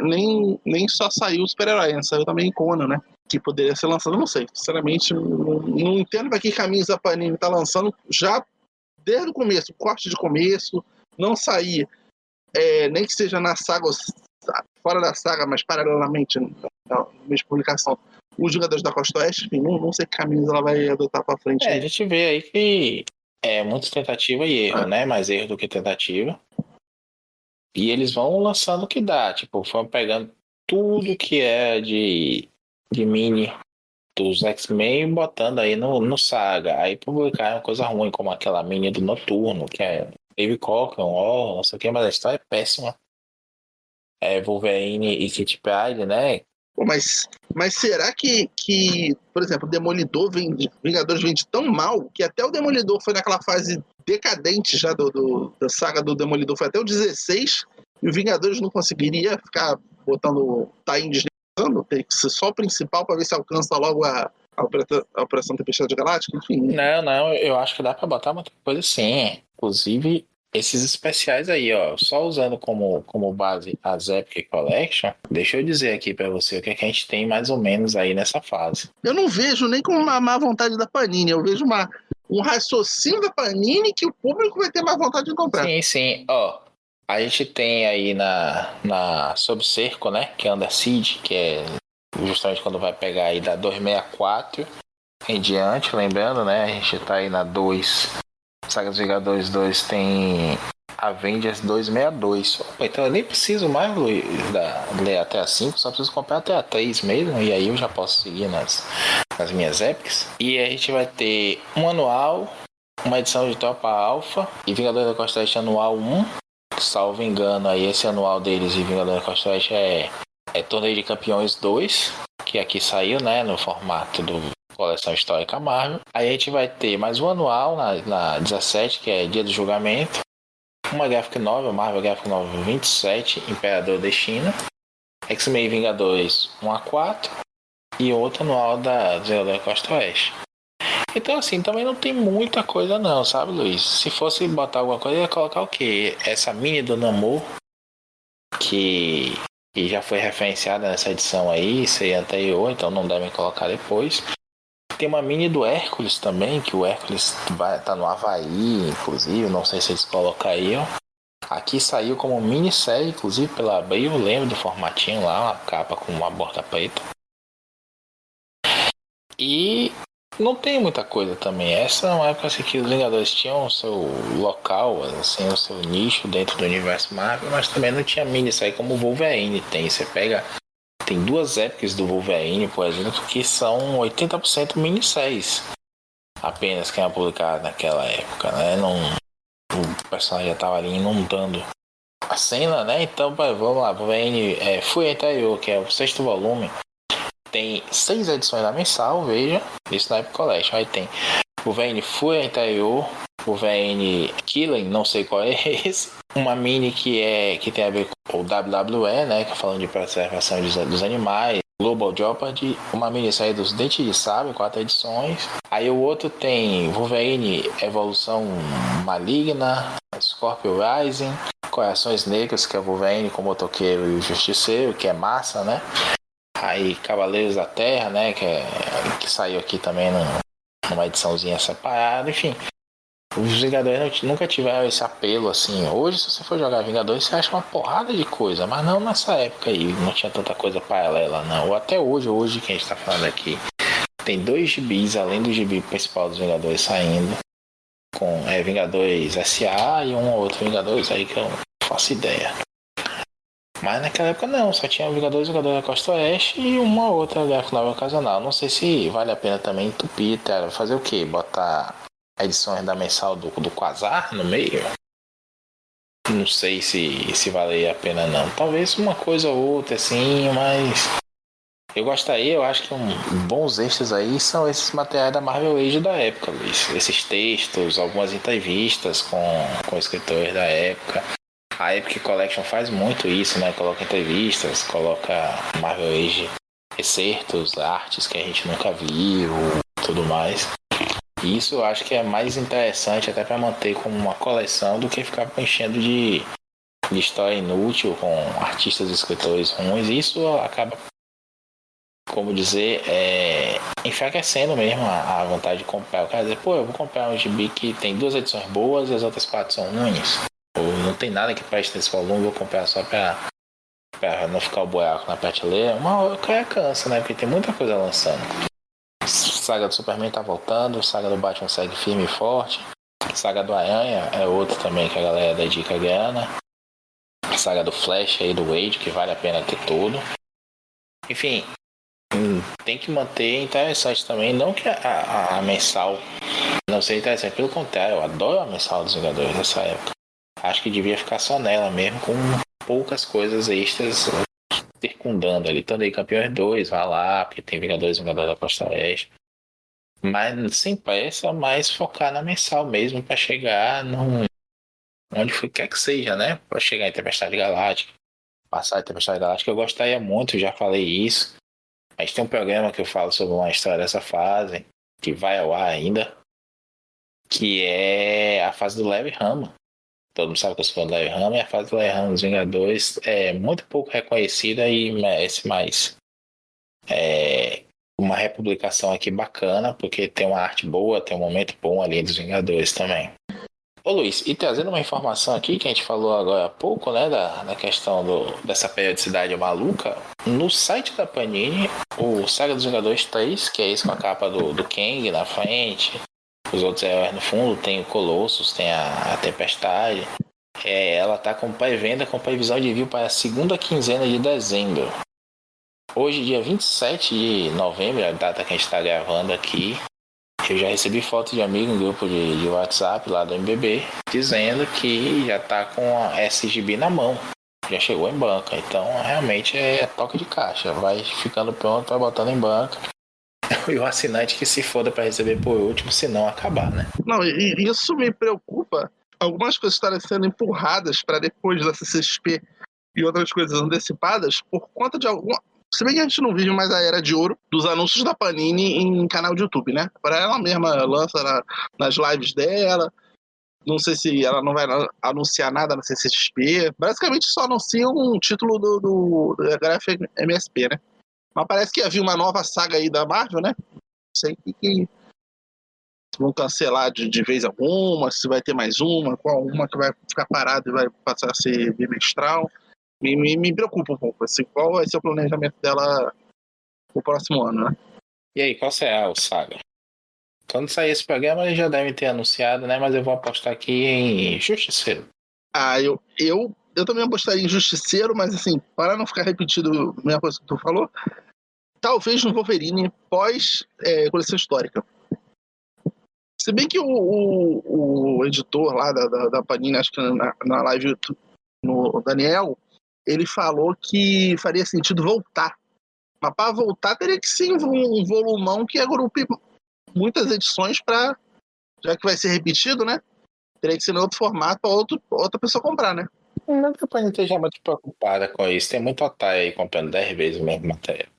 nem só saiu o super-herói, né? Saiu também Conan, né? Que poderia ser lançado, não sei. Sinceramente, não entendo pra que caminhos a Panini tá lançando já desde o começo, corte de começo, não sair, nem que seja na saga, fora da saga, mas paralelamente na mesma publicação, os Jogadores da Costa Oeste, enfim, não sei que caminhos ela vai adotar pra frente. A gente vê aí que é muito tentativa e erro, né? Mais erro do que tentativa. E eles vão lançando o que dá. Tipo, vão pegando tudo que é de mini dos X-Men e botando aí no Saga. Aí publicaram coisa ruim, como aquela mini do Noturno, que é Dave Cockrum, não sei o que, mas a história é péssima. É Wolverine e Kitty Pryde, né? Pô, mas será que, por exemplo, o Demolidor Vingadores vende tão mal que até o Demolidor foi naquela fase decadente já da saga do Demolidor. Foi até o 16 e o Vingadores não conseguiria ficar botando tie-in desnecessário, tem que ser só o principal para ver se alcança logo a Operação Tempestade Galáctica, enfim. Não, eu acho que dá pra botar muita coisa sim. Inclusive, esses especiais aí, ó, só usando como base as Epic Collection, deixa eu dizer aqui pra você o que é que a gente tem mais ou menos aí nessa fase. Eu não vejo nem como uma má vontade da Panini, eu vejo um raciocínio da Panini que o público vai ter mais vontade de comprar. Sim, ó. A gente tem aí na Sob Cerco, né, que é Under Siege, que é justamente quando vai pegar aí da 264 em diante, lembrando, né, a gente tá aí na 2, Saga dos Vingadores 2 tem Avengers 262. Opa, então eu nem preciso mais ler até a 5, só preciso comprar até a 3 mesmo, e aí eu já posso seguir nas minhas epics. E a gente vai ter um anual, uma edição de Tropa Alpha e Vingadores da Costa Oeste anual 1. Salvo engano, aí esse anual deles e Vingadores da Costa Oeste é Torneio de Campeões 2, que aqui saiu, né, no formato do Coleção Histórica Marvel. Aí a gente vai ter mais um anual na 17, que é Dia do Julgamento. Uma Graphic Novel, Marvel Graphic Novel 27, Imperador Destino. X-Men Vingadores 1-4 e outro anual da Vingadores da Costa Oeste. Então, assim, também não tem muita coisa não, sabe, Luiz? Se fosse botar alguma coisa, ia colocar o quê? Essa mini do Namor, que já foi referenciada nessa edição aí, seria anterior, então não devem colocar depois. Tem uma mini do Hércules também, que o Hércules tá no Havaí, inclusive, não sei se eles colocariam. Aqui saiu como minissérie, inclusive, pela Abril, eu lembro do formatinho lá, uma capa com uma borda preta. E não tem muita coisa também. Essa é uma época assim, que os Vingadores tinham o seu local, assim, o seu nicho dentro do universo Marvel, mas também não tinha minissérie como o Wolverine tem. Você pega, tem 2 épocas do Wolverine, por exemplo, que são 80% minisséries apenas que eram publicadas naquela época, né? O personagem já estava ali inundando a cena, né? Então, vamos lá, Wolverine Fúria Interior, que é o 6º volume. Tem 6 edições da mensal, veja, isso na Epic Collection. Aí tem o VN Fúria Interior, o VN Killing, não sei qual é esse. Uma mini que tem a ver com o WWE, né, que é falando de preservação dos animais. Global Jeopardy, uma minissérie dos Dentes de Sabre, 4 edições. Aí o outro tem Wolverine Evolução Maligna, Scorpio Rising, Corações Negros, que é o Wolverine com o Motoqueiro e o Justiceiro, que é massa, né? Aí Cavaleiros da Terra, né, que saiu aqui também numa ediçãozinha separada, enfim. Os Vingadores nunca tiveram esse apelo assim. Hoje, se você for jogar Vingadores, você acha uma porrada de coisa, mas não nessa época aí, não tinha tanta coisa paralela, não. Ou até hoje que a gente tá falando aqui, tem 2 gibis, além do gibi principal dos Vingadores saindo, com Vingadores S.A. e um ou outro Vingadores aí que eu não faço ideia. Mas naquela época não, só tinha Vingadores da Costa Oeste e uma outra graphic novel ocasional. Não sei se vale a pena também entupir, cara. Fazer o quê? Botar edições da mensal do Quasar no meio? Não sei se valeria a pena não. Talvez uma coisa ou outra assim, mas eu acho que bons extras aí são esses materiais da Marvel Age da época, Luiz. Esses textos, algumas entrevistas com escritores da época. A Epic Collection faz muito isso, né? Coloca entrevistas, coloca Marvel Age excertos, artes que a gente nunca viu, tudo mais. E isso eu acho que é mais interessante até para manter como uma coleção do que ficar enchendo de história inútil com artistas e escritores ruins. Isso acaba, como dizer, enfraquecendo mesmo a vontade de comprar. O cara dizer, pô, eu vou comprar um gibi que tem 2 edições boas e as outras 4 são ruins. Não tem nada que preste nesse volume, vou comprar só pra não ficar o buraco na prateleira. Uma hora o cara cansa, né? Porque tem muita coisa lançando. Saga do Superman tá voltando, Saga do Batman segue firme e forte. Saga do Aranha é outro também que a galera dedica grana. Saga do Flash aí do Wade, que vale a pena ter tudo. Enfim, tem que manter interessante também. Não que a mensal não seja interessante, pelo contrário, eu adoro a mensal dos Vingadores dessa época. Acho que devia ficar só nela mesmo, com poucas coisas extras circundando ali. Torneio Campeões 2, vai lá, porque tem Vingadores da Costa Oeste. Mas sem pressa, mas focar na mensal mesmo pra chegar onde quer que seja, né? Pra chegar em Tempestade Galáctica, passar em Tempestade Galáctica. Eu gostaria muito, já falei isso. Mas tem um programa que eu falo sobre uma história dessa fase, que vai ao ar ainda, que é a fase do Larry Hama. Todo mundo sabe que eu sou fã do Larry Hama, e a fase do Larry Hama dos Vingadores é muito pouco reconhecida e merece mais. Uma republicação aqui bacana, porque tem uma arte boa, tem um momento bom ali dos Vingadores também. Ô Luiz, e trazendo uma informação aqui que a gente falou agora há pouco, né, da questão dessa periodicidade maluca, no site da Panini, o Saga dos Vingadores 3, que é esse com a capa do Kang na frente, os outros heróis no fundo, tem o Colossus, tem a Tempestade, ela tá com pré-venda com previsão de envio para a segunda quinzena de dezembro. Hoje, dia 27 de novembro, a data que a gente está gravando aqui, eu já recebi foto de amigo em grupo de WhatsApp lá do MBB, dizendo que já tá com a SGB na mão. Já chegou em banca. Então, realmente é toque de caixa. Vai ficando pronto, vai botando em banca. E o assinante que se foda para receber por último, se não acabar, né? Não, e isso me preocupa. Algumas coisas estarem sendo empurradas para depois da CCXP e outras coisas antecipadas por conta de alguma. Se bem que a gente não vive mais a era de ouro dos anúncios da Panini em canal de YouTube, né? Para ela mesma lança nas lives dela. Não sei se ela não vai anunciar nada na CCXP. Basicamente só anuncia um título da Graphic MSP, né? Mas parece que havia uma nova saga aí da Marvel, né? Não sei que se vão cancelar de vez alguma, se vai ter mais uma, qual uma que vai ficar parada e vai passar a ser bimestral. Me preocupa um pouco, assim, qual vai ser o planejamento dela pro próximo ano, né? E aí, qual será o Saga? Quando sair esse programa, eles já devem ter anunciado, né? Mas eu vou apostar aqui em Justiceiro. Eu também apostaria em Justiceiro, mas assim, para não ficar repetido a mesma coisa que tu falou, talvez no Wolverine pós coleção histórica. Se bem que o editor lá da Panini, acho que na live no Daniel, ele falou que faria sentido voltar. Mas para voltar teria que ser um volumão que agrupe muitas edições para, já que vai ser repetido, né? Teria que ser em outro formato para outra pessoa comprar, né? Não que a Panini esteja muito preocupada com isso. Tem muito otário aí comprando 10 vezes o mesmo material.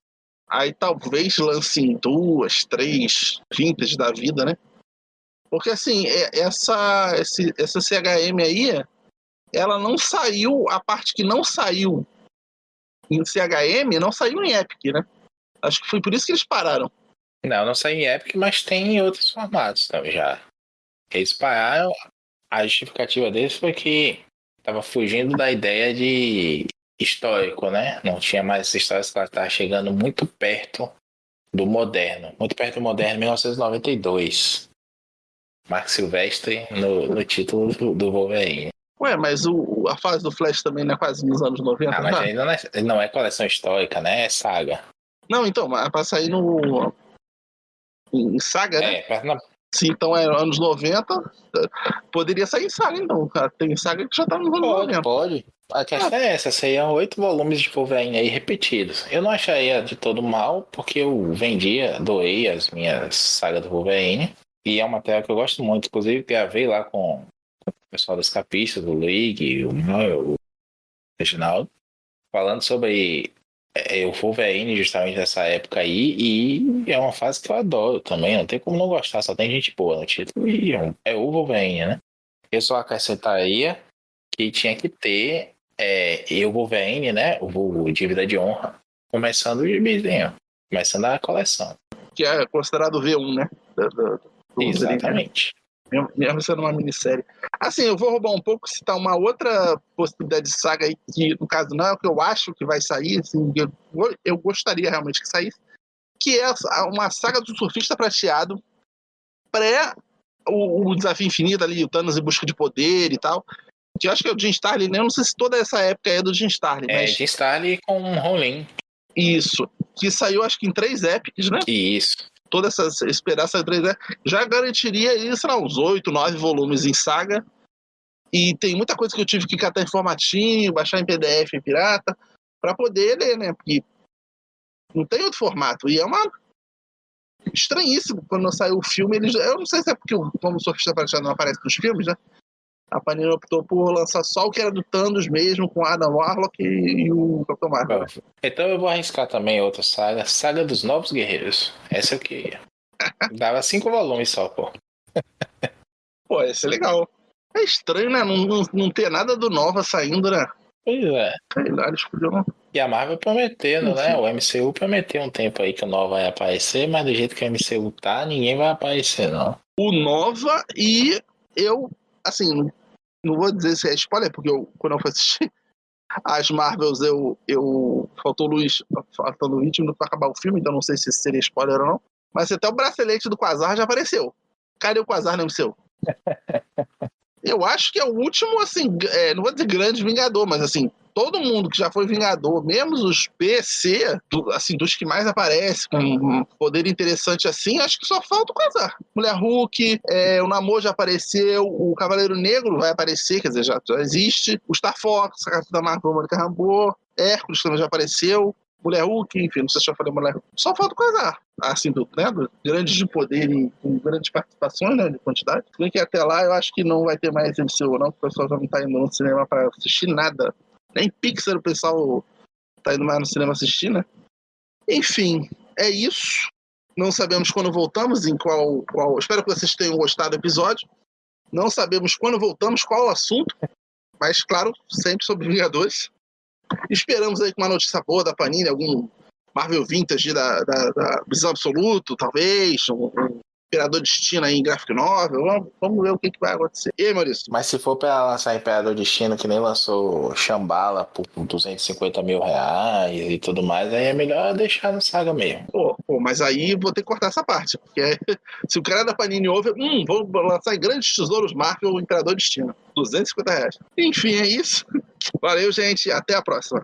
Aí talvez lance em 2, 3 vintage da vida, né? Porque assim, essa CHM aí, ela não saiu, a parte que não saiu em CHM, não saiu em Epic, né? Acho que foi por isso que eles pararam. Não sai em Epic, mas tem em outros formatos também já. Eles pararam, a justificativa deles foi que tava fugindo da ideia de histórico, né? Não tinha mais essa história, ela tava chegando muito perto do moderno. Muito perto do moderno, 1992. Mark Silvestre no título do Wolverine. Ué, mas a fase do Flash também não é quase nos anos 90 Ah, mas já? ainda não é coleção histórica, né? É saga. Não, então, mas pra sair em saga, né? Não, Se então é anos 90, poderia sair em saga, então, cara. Tem saga que já tá nos anos pode, 90. pode. A questão é essa, seriam 8 volumes de Wolverine aí repetidos. Eu não acharia de todo mal, porque eu doei as minhas sagas do Wolverine. E é uma tela que eu gosto muito. Inclusive, gravei lá com o pessoal dos capistas, do League, o Reginaldo, falando sobre o Wolverine justamente nessa época aí. E é uma fase que eu adoro também. Não tem como não gostar, só tem gente boa no título. E é o Wolverine, né? Eu só acrescentaria que tinha que ter o Wolverine, né? O Dívida de Honra, começando o gibizinho, começando a coleção. Que é considerado V1, né? Do Exatamente. mesmo sendo uma minissérie. Assim, eu vou roubar um pouco, citar uma outra possibilidade de saga aí, que no caso não é o que eu acho que vai sair, assim, eu gostaria realmente que saísse, que é uma saga do surfista prateado pré o Desafio Infinito ali, o Thanos em busca de poder e tal. Que eu acho que é o Jim Starlin, né? Eu não sei se toda essa época é do Jim Starlin, mas De Starlin com um Rollin. isso. Que saiu acho que em 3 epics, né? Isso. Toda esse pedaço de 3 epics já garantiria aí, sei lá, uns 8, 9 volumes em saga. E tem muita coisa que eu tive que catar em formatinho, baixar em PDF em pirata, para poder ler, né? Porque não tem outro formato. E é uma estranhíssimo quando saiu o filme. Eu não sei se é porque como o Surfista Prateado não aparece nos filmes, né? A Panini optou por lançar só o que era do Thanos mesmo, com Adam Warlock e o Capitão Marvel. Então eu vou arriscar também outra saga. Saga dos Novos Guerreiros. Essa eu queria. Dava 5 volumes só, pô. Pô, esse é legal. É estranho, né? Não ter nada do Nova saindo, né? Pois é. Sei lá, eles podiam... E a Marvel prometendo, né? Enfim. O MCU prometeu um tempo aí que o Nova vai aparecer, mas do jeito que o MCU tá, ninguém vai aparecer, não. O Nova e eu, assim, não vou dizer se é spoiler, porque quando eu fui assistir as Marvels, faltou luz, faltando o ritmo pra acabar o filme, então não sei se seria spoiler ou não. Mas até o bracelete do Quasar já apareceu. Cadê o Quasar no seu? Eu acho que é o último, assim, não vou dizer grande Vingador, mas assim, todo mundo que já foi Vingador, mesmo os PC, assim, dos que mais aparecem, com um poder interessante assim, acho que só falta o Quasar. Mulher Hulk, o Namor já apareceu, o Cavaleiro Negro vai aparecer, quer dizer, já existe, o Star Fox, a Capitã Marvel, Mônica Rambeau, Hércules também já apareceu, Mulher Hulk, enfim, não sei se eu já falei Mulher Hulk. Só falta o Quasar. Assim, do grandes de poder e com grandes participações, né, de quantidade. Se bem que até lá eu acho que não vai ter mais MCU, não, porque o pessoal já não tá indo no cinema pra assistir nada. Nem Pixar o pessoal tá indo mais no cinema assistir, né? Enfim, é isso. Não sabemos quando voltamos, em qual... Espero que vocês tenham gostado do episódio. Não sabemos quando voltamos, qual o assunto, mas, claro, sempre sobre Vingadores. Esperamos aí com uma notícia boa da Panini, algum Marvel Vintage da Visão Absoluto, talvez, um Imperador Destino aí em Graphic Novel. Vamos ver o que vai acontecer. E aí, Maurício? Mas se for pra lançar Imperador Destino, que nem lançou Shambhala por 250 mil reais e tudo mais, aí é melhor deixar no Saga mesmo. Pô, mas aí vou ter que cortar essa parte, porque se o cara da Panini ouve, vou lançar em Grandes Tesouros Marvel o Imperador Destino, 250 reais. Enfim, é isso. Valeu, gente, até a próxima.